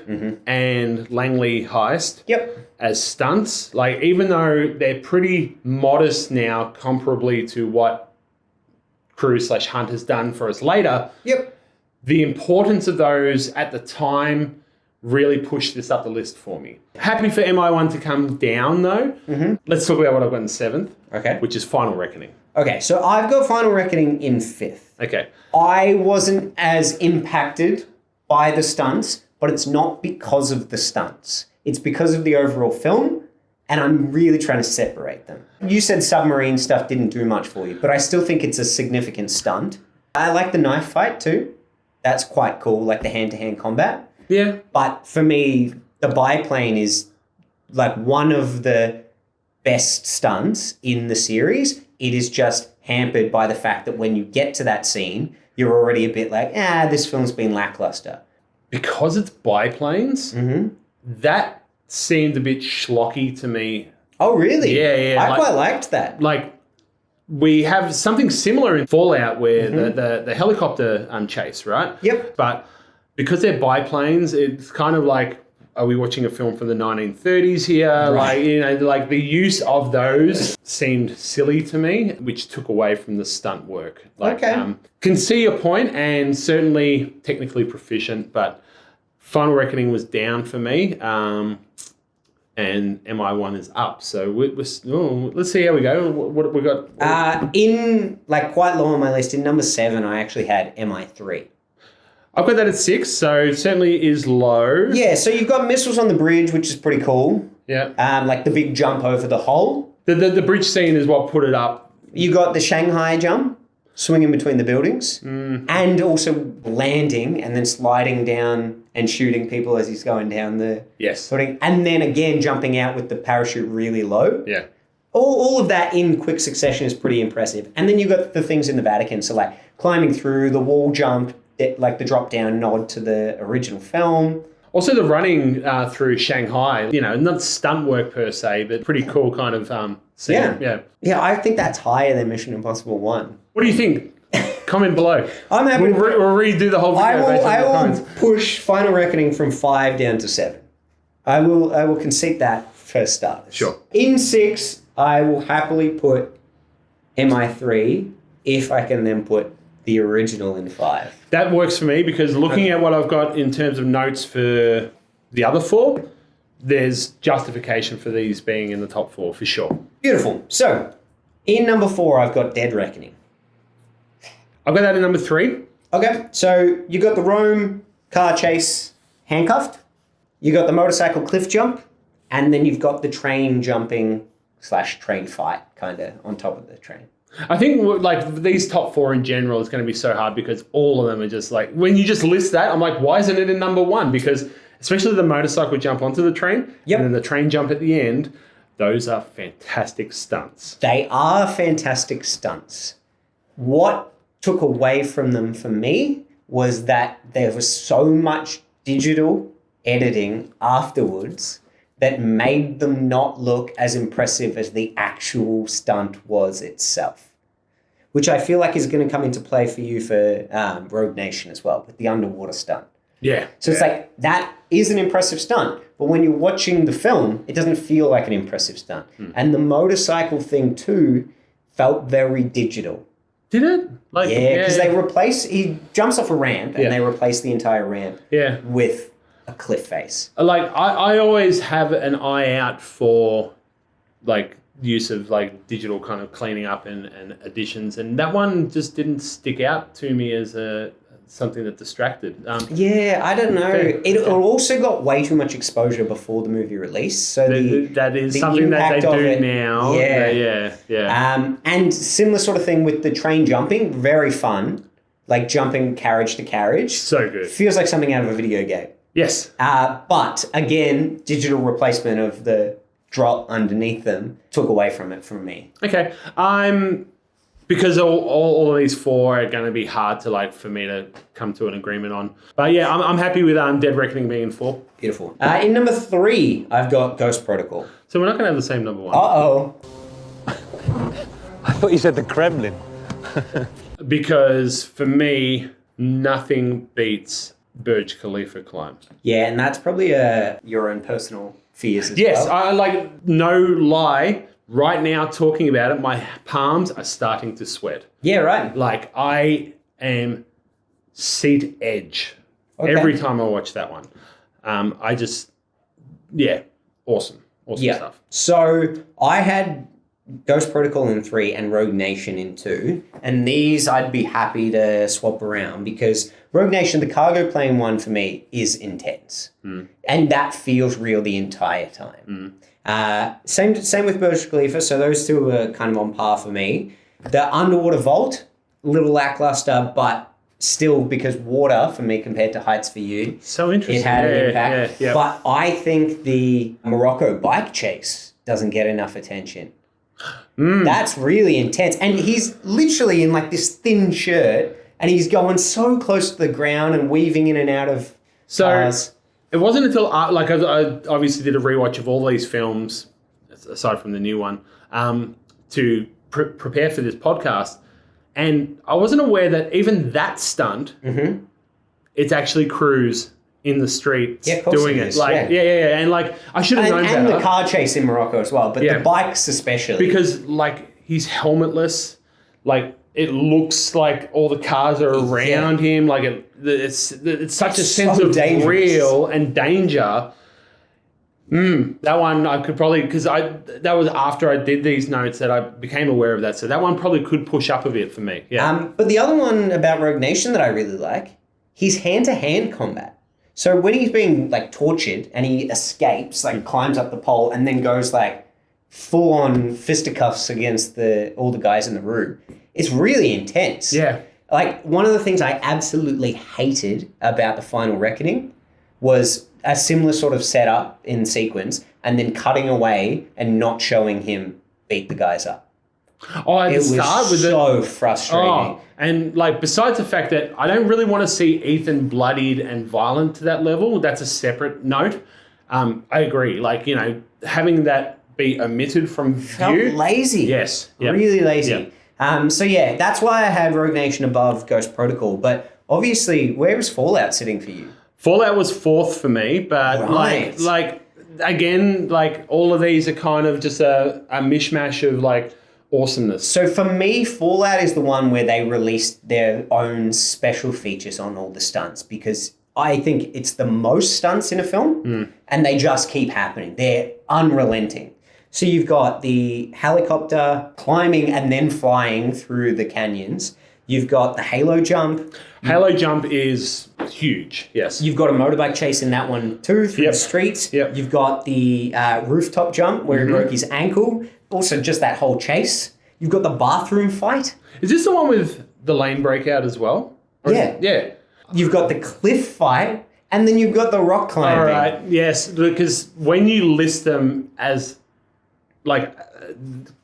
and Langley Heist as stunts, like even though they're pretty modest now comparably to what Cruise/Hunt has done for us later, the importance of those at the time really pushed this up the list for me. Happy for MI1 to come down though. Let's talk about what I've got in 7th, which is Final Reckoning. Okay, so I've got Final Reckoning in 5th. Okay. I wasn't as impacted by the stunts, but it's not because of the stunts. It's because of the overall film, and I'm really trying to separate them. You said submarine stuff didn't do much for you, but I still think it's a significant stunt. I like the knife fight too. That's quite cool, like the hand-to-hand combat. Yeah. But for me, the biplane is like one of the best stunts in the series. It is just hampered by the fact that when you get to that scene, you're already a bit like, this film's been lackluster. Because it's biplanes, that seemed a bit schlocky to me. Oh, really? Yeah. I quite liked that. Like, we have something similar in Fallout where the helicopter chase, right? Yep. But because they're biplanes, it's kind of like, are we watching a film from the 1930s here? Right. Like, like the use of those seemed silly to me, which took away from the stunt work. Like, can see your point and certainly technically proficient, but Final Reckoning was down for me. And MI1 is up. So let's see how we go. What have we got? In like quite low on my list, in number 7, I actually had MI3. I've got that at 6, so it certainly is low. Yeah, so you've got missiles on the bridge, which is pretty cool. Yeah. Like the big jump over the hole. The bridge scene is what put it up. You got the Shanghai jump, swinging between the buildings, and also landing and then sliding down and shooting people as he's going down the footing. And then again jumping out with the parachute really low. Yeah. All of that in quick succession is pretty impressive. And then you've got the things in the Vatican, so like climbing through the wall jump, like the drop-down nod to the original film. Also the running through Shanghai, not stunt work per se, but pretty cool kind of scene. Yeah, I think that's higher than Mission Impossible 1. What do you think? Comment below. I'm happy we'll redo the whole video based on your comments. Push Final Reckoning from 5 down to 7. I will concede that for starters. Sure. In 6, I will happily put MI3 if I can then put the original in 5. That works for me because looking at what I've got in terms of notes for the other 4, there's justification for these being in the top 4 for sure. Beautiful. So, in number 4, I've got Dead Reckoning. I've got that in number 3. Okay, so you got the Rome car chase handcuffed, you got the motorcycle cliff jump, and then you've got the train jumping / train fight kind of on top of the train. I think like these top 4 in general is going to be so hard because all of them are just like, when you just list that, I'm like, why isn't it in number 1? Because especially the motorcycle jump onto the train and then the train jump at the end, those are fantastic stunts. They are fantastic stunts. What took away from them for me was that there was so much digital editing afterwards that made them not look as impressive as the actual stunt was itself, which I feel like is going to come into play for you for Rogue Nation as well, with the underwater stunt. Yeah. So it's like, that is an impressive stunt. But when you're watching the film, it doesn't feel like an impressive stunt. And the motorcycle thing too felt very digital. Did it? Like, Yeah, because he jumps off a ramp and they replace the entire ramp with a cliff face. Like, I always have an eye out for, like, use of, like, digital kind of cleaning up and additions. And that one just didn't stick out to me as something that distracted. Yeah, I don't know. It also got way too much exposure before the movie release. So that is something that they do now. Yeah. And similar sort of thing with the train jumping. Very fun. Like jumping carriage to carriage. So good. Feels like something out of a video game. Yes. But again, digital replacement of the drop underneath them took away from it from me. Okay. Because all of these four are going to be hard to, like, for me to come to an agreement on. But yeah, I'm happy with Dead Reckoning being in 4. Beautiful. In number 3, I've got Ghost Protocol. So we're not going to have the same number 1. Uh-oh. I thought you said the Kremlin. Because for me, nothing beats Burj Khalifa climb. Yeah, and that's probably your own personal fears as well. Yes, I like, no lie. Right now, talking about it, my palms are starting to sweat. Yeah, right. Like, I am seat edge every time I watch that one. I just, awesome stuff. So I had Ghost Protocol in 3 and Rogue Nation in 2, and these I'd be happy to swap around because Rogue Nation, the cargo plane one for me, is intense. And that feels real the entire time. Same with Burj Khalifa, so those two are kind of on par for me. The Underwater Vault, a little lackluster, but still, because water for me compared to heights for you, so interesting. It had an impact. Yeah. But I think the Morocco bike chase doesn't get enough attention. That's really intense. And he's literally in like this thin shirt and he's going so close to the ground and weaving in and out of cars. It wasn't until I obviously did a rewatch of all these films, aside from the new one, to prepare for this podcast. And I wasn't aware that even that stunt, it's actually crews in the street doing it. Like, and like, I should have known better. And the car chase in Morocco as well, but the bikes especially. Because like, he's helmetless, like, it looks like all the cars are around him. Like it's such a sense of real and danger. That one I could probably, because that was after I did these notes that I became aware of that. So that one probably could push up a bit for me. Yeah. But the other one about Rogue Nation that I really like, he's hand-to-hand combat. So when he's being like tortured and he escapes, like climbs up the pole and then goes like full-on fisticuffs against all the guys in the room. It's really intense. Yeah. Like, one of the things I absolutely hated about The Final Reckoning was a similar sort of setup in sequence and then cutting away and not showing him beat the guys up. Oh, at the start was so frustrating. Oh, and, like, besides the fact that I don't really want to see Ethan bloodied and violent to that level, that's a separate note. I agree. Like, you know, having that be omitted from view. Felt lazy. Yes. Yep. Really lazy. Yep. So yeah, that's why I had Rogue Nation above Ghost Protocol. But obviously, where is Fallout sitting for you? Fallout was 4th for me, but like again, like all of these are kind of just a mishmash of like awesomeness. So for me, Fallout is the one where they released their own special features on all the stunts because I think it's the most stunts in a film and they just keep happening. They're unrelenting. So you've got the helicopter climbing and then flying through the canyons. You've got the halo jump. Halo jump is huge, yes. You've got a motorbike chase in that one too, through the streets. Yep. You've got the rooftop jump where he broke his ankle. Also just that whole chase. You've got the bathroom fight. Is this the one with the lane breakout as well? Yeah. You've got the cliff fight and then you've got the rock climbing. All right, yes, because when you list them as like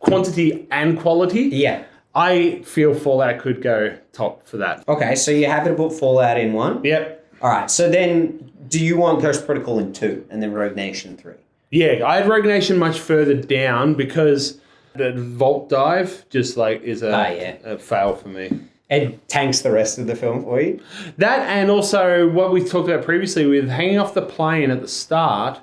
quantity and quality, I feel Fallout could go top for that. Okay, so you're happy to put Fallout in 1? Yep. All right, so then do you want Ghost Protocol in 2 and then Rogue Nation 3? Yeah, I had Rogue Nation much further down because the vault dive just like is a fail for me. It tanks the rest of the film for you. That, and also what we talked about previously with hanging off the plane at the start,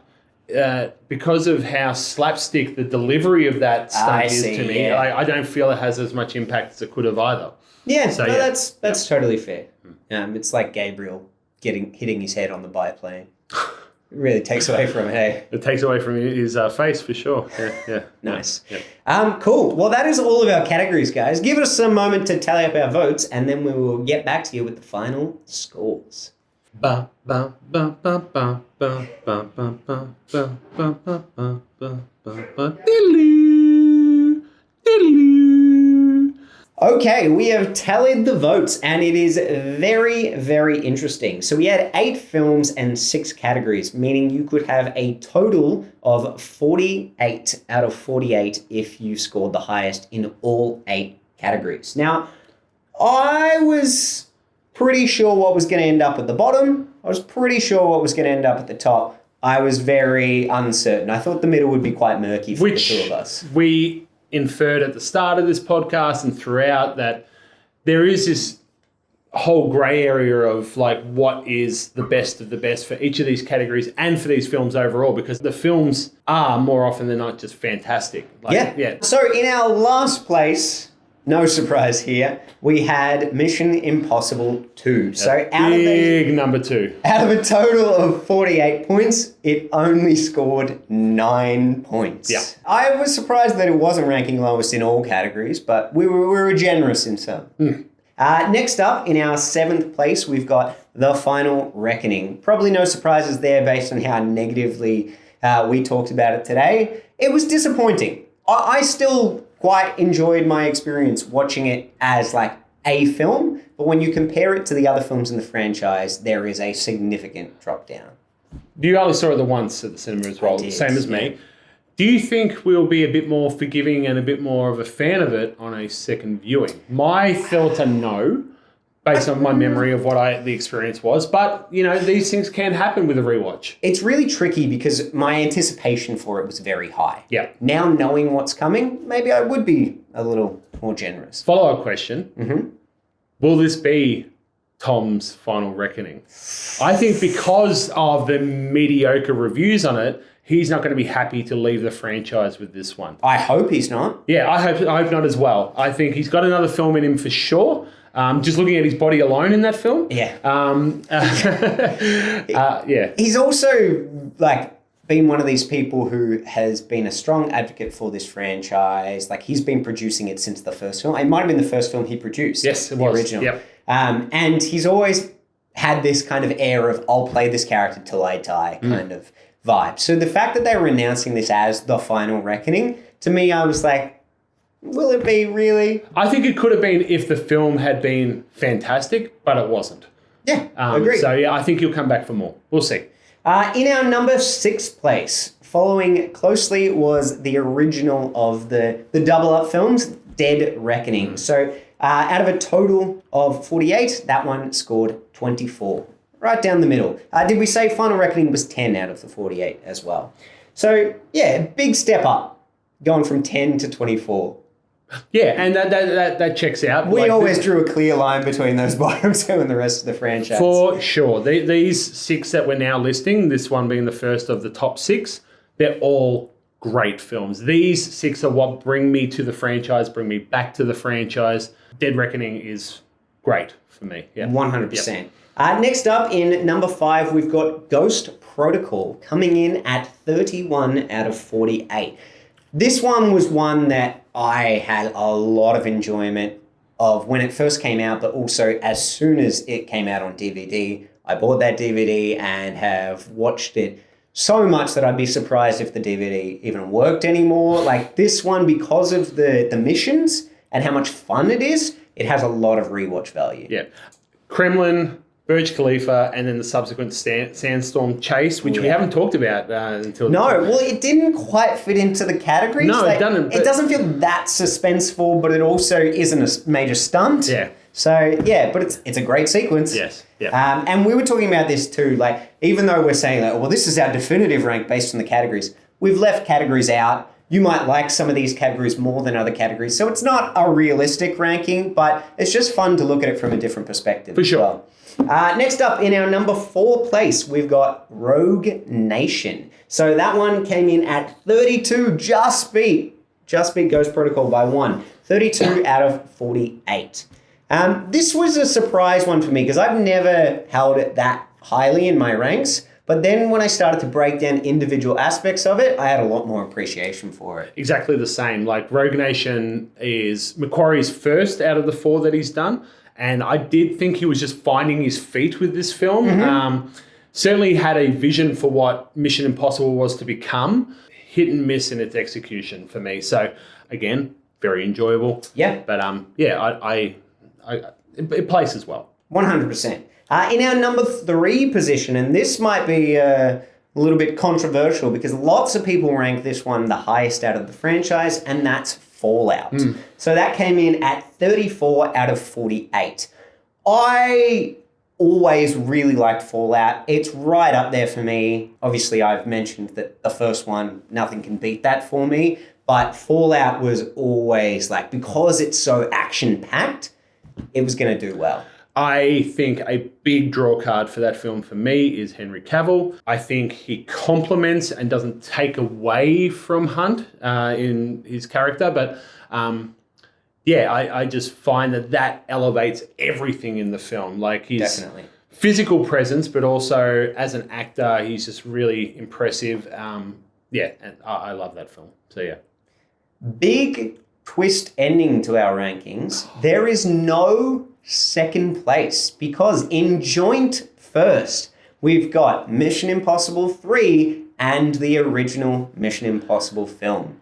because of how slapstick the delivery of that stunt is to me, I don't feel it has as much impact as it could have either. Yeah, so that's totally fair. It's like Gabriel hitting his head on the biplane. It really takes away from it, hey? It takes away from his face for sure. Yeah. Nice. Yeah. Cool. Well, that is all of our categories, guys. Give us a moment to tally up our votes, and then we will get back to you with the final scores. Ba ba ba ba ba ba ba ba ba ba ba ba ba ba ba. Diddly, diddly. Okay, we have tallied the votes, and it is very, very interesting. So we had 8 films and 6 categories, meaning you could have a total of 48 out of 48 if you scored the highest in all 8 categories. Now, I was pretty sure what was going to end up at the bottom. I was pretty sure what was going to end up at the top. I was very uncertain. I thought the middle would be quite murky for the two of us. We inferred at the start of this podcast and throughout that there is this whole grey area of like what is the best of the best for each of these categories and for these films overall, because the films are more often than not just fantastic. Yeah. So in our last place, no surprise here, we had Mission Impossible 2. So number 2. Out of a total of 48 points, it only scored 9 points. Yeah. I was surprised that it wasn't ranking lowest in all categories, but we were generous in some. Next up, in our 7th place, we've got The Final Reckoning. Probably no surprises there based on how negatively we talked about it today. It was disappointing. I still quite enjoyed my experience watching it as like a film, but when you compare it to the other films in the franchise, there is a significant drop down. You only saw it the once at the cinema as well, same as me. Do you think we'll be a bit more forgiving and a bit more of a fan of it on a second viewing? My thoughts are no, based on my memory of what the experience was. But, you know, these things can happen with a rewatch. It's really tricky because my anticipation for it was very high. Yeah. Now knowing what's coming, maybe I would be a little more generous. Follow-up question. Mm-hmm. Will this be Tom's Final Reckoning? I think because of the mediocre reviews on it, he's not going to be happy to leave the franchise with this one. I hope he's not. Yeah, I hope not as well. I think he's got another film in him for sure. Just looking at his body alone in that film. Yeah. Yeah. He's also like been one of these people who has been a strong advocate for this franchise. Like he's been producing it since the first film. It might have been the first film he produced. Yes, it was. Original. Yep. And he's always had this kind of air of I'll play this character till I die kind of vibe. So the fact that they were announcing this as The Final Reckoning, to me, I was like, will it be really? I think it could have been if the film had been fantastic, but it wasn't. Yeah, agreed. So, yeah, I think he'll come back for more. We'll see. In our number 6 place, following closely was the original of the Double Up films, Dead Reckoning. So out of a total of 48, that one scored 24. Right down the middle. Did we say Final Reckoning was 10 out of the 48 as well? So, yeah, big step up, going from 10 to 24. Yeah, and that checks out. We always drew a clear line between those bottom two and the rest of the franchise. For sure. These 6 that we're now listing, this one being the first of the top 6, they're all great films. These 6 are what bring me to the franchise, bring me back to the franchise. Dead Reckoning is great for me. Yeah, 100%. Yep. Next up in number 5, we've got Ghost Protocol coming in at 31 out of 48. This one was one that I had a lot of enjoyment of when it first came out, but also as soon as it came out on DVD. I bought that DVD and have watched it so much that I'd be surprised if the DVD even worked anymore. Like this one, because of the missions and how much fun it is, it has a lot of rewatch value. Yeah. Kremlin, Burj Khalifa, and then the subsequent Sandstorm chase, which we haven't talked about until... No, well, it didn't quite fit into the categories. No, it doesn't. It doesn't feel that suspenseful, but it also isn't a major stunt. Yeah. So, yeah, but it's a great sequence. Yes, yeah. And we were talking about this too, like, even though we're saying, like, well, this is our definitive rank based on the categories, we've left categories out. you might like some of these categories more than other categories. So it's not a realistic ranking, but it's just fun to look at it from a different perspective. For sure. Next up, in our number 4 place, we've got Rogue Nation. So that one came in at 32, just beat Ghost Protocol by 1. 32 out of 48. This was a surprise one for me because I've never held it that highly in my ranks. But then when I started to break down individual aspects of it, I had a lot more appreciation for it. Exactly the same. Like Rogue Nation is Macquarie's first out of the 4 that he's done. And I did think he was just finding his feet with this film. Certainly had a vision for what Mission Impossible was to become. Hit and miss in its execution for me. So again, very enjoyable. Yeah. But it places well. 100%. In our number 3 position, and this might be a little bit controversial because lots of people rank this one the highest out of the franchise, and that's Fallout. So that came in at 34 out of 48. I always really liked Fallout. It's right up there for me. Obviously, I've mentioned that the first one, nothing can beat that for me. But Fallout was always because it's so action-packed, it was going to do well. I think a big draw card for that film for me is Henry Cavill. I think he complements and doesn't take away from Hunt in his character. But I just find that elevates everything in the film. Like his Definitely. Physical presence, but also as an actor, he's just really impressive. And I love that film. So, yeah. Big twist ending to our rankings. There is no second place because in joint first, we've got Mission Impossible 3 and the original Mission Impossible film.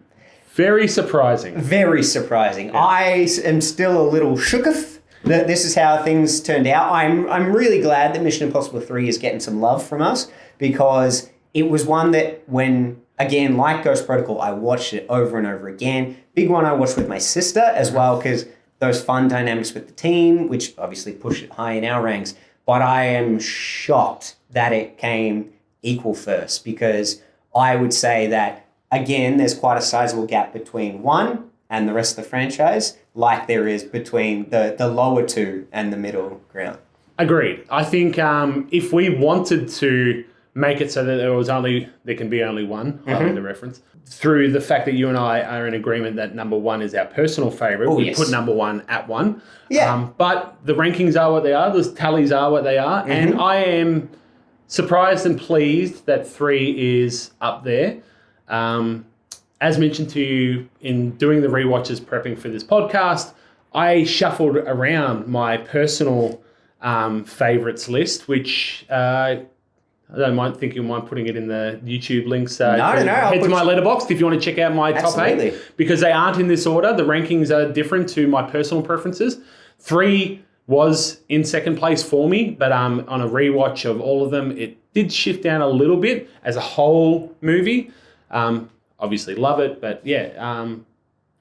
Very surprising. Very surprising. Yeah. I am still a little shooketh that this is how things turned out. I'm really glad that Mission Impossible 3 is getting some love from us because it was one that when, again, like Ghost Protocol, I watched it over and over again. Big one I watched with my sister as well because those fun dynamics with the team, which obviously pushed it high in our ranks. But I am shocked that it came equal first because I would say that, again, there's quite a sizable gap between 1 and the rest of the franchise, like there is between the lower 2 and the middle ground. Agreed. I think if we wanted to make it so that there can be only one, highlight the reference, through the fact that you and I are in agreement that number 1 is our personal favourite, we put number 1 at 1. Yeah. But the rankings are what they are, the tallies are what they are, and I am surprised and pleased that 3 is up there. As mentioned to you in doing the rewatches prepping for this podcast, I shuffled around my personal favourites list, which I don't mind putting it in the YouTube links. No. Head to my letterboxd if you want to check out my top 8. Because they aren't in this order. The rankings are different to my personal preferences. 3 was in second place for me, but on a rewatch of all of them, it did shift down a little bit as a whole movie. Obviously love it, but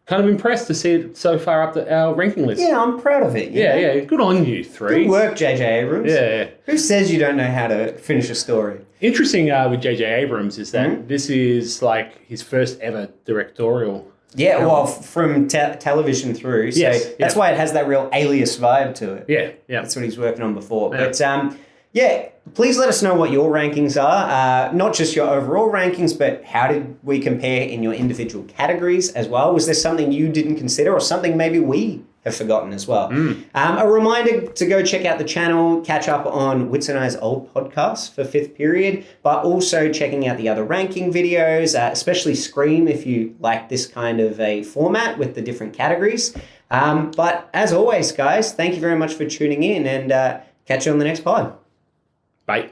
kind of impressed to see it so far up our ranking list. Yeah, I'm proud of it. Yeah. Good on you, 3. Good work, J.J. Abrams. Yeah. Who says you don't know how to finish a story? Interesting with J.J. Abrams is that this is like his first ever directorial. Yeah, well, from television through. So that's why it has that real Alias vibe to it. Yeah. That's what he's working on before. Yeah. But please let us know what your rankings are. Not just your overall rankings, but how did we compare in your individual categories as well? Was there something you didn't consider or something maybe we have forgotten as well? A reminder to go check out the channel, catch up on Wits and I's old podcast for 5th period, but also checking out the other ranking videos, especially Scream if you like this kind of a format with the different categories. But as always, guys, thank you very much for tuning in and catch you on the next pod. Bye.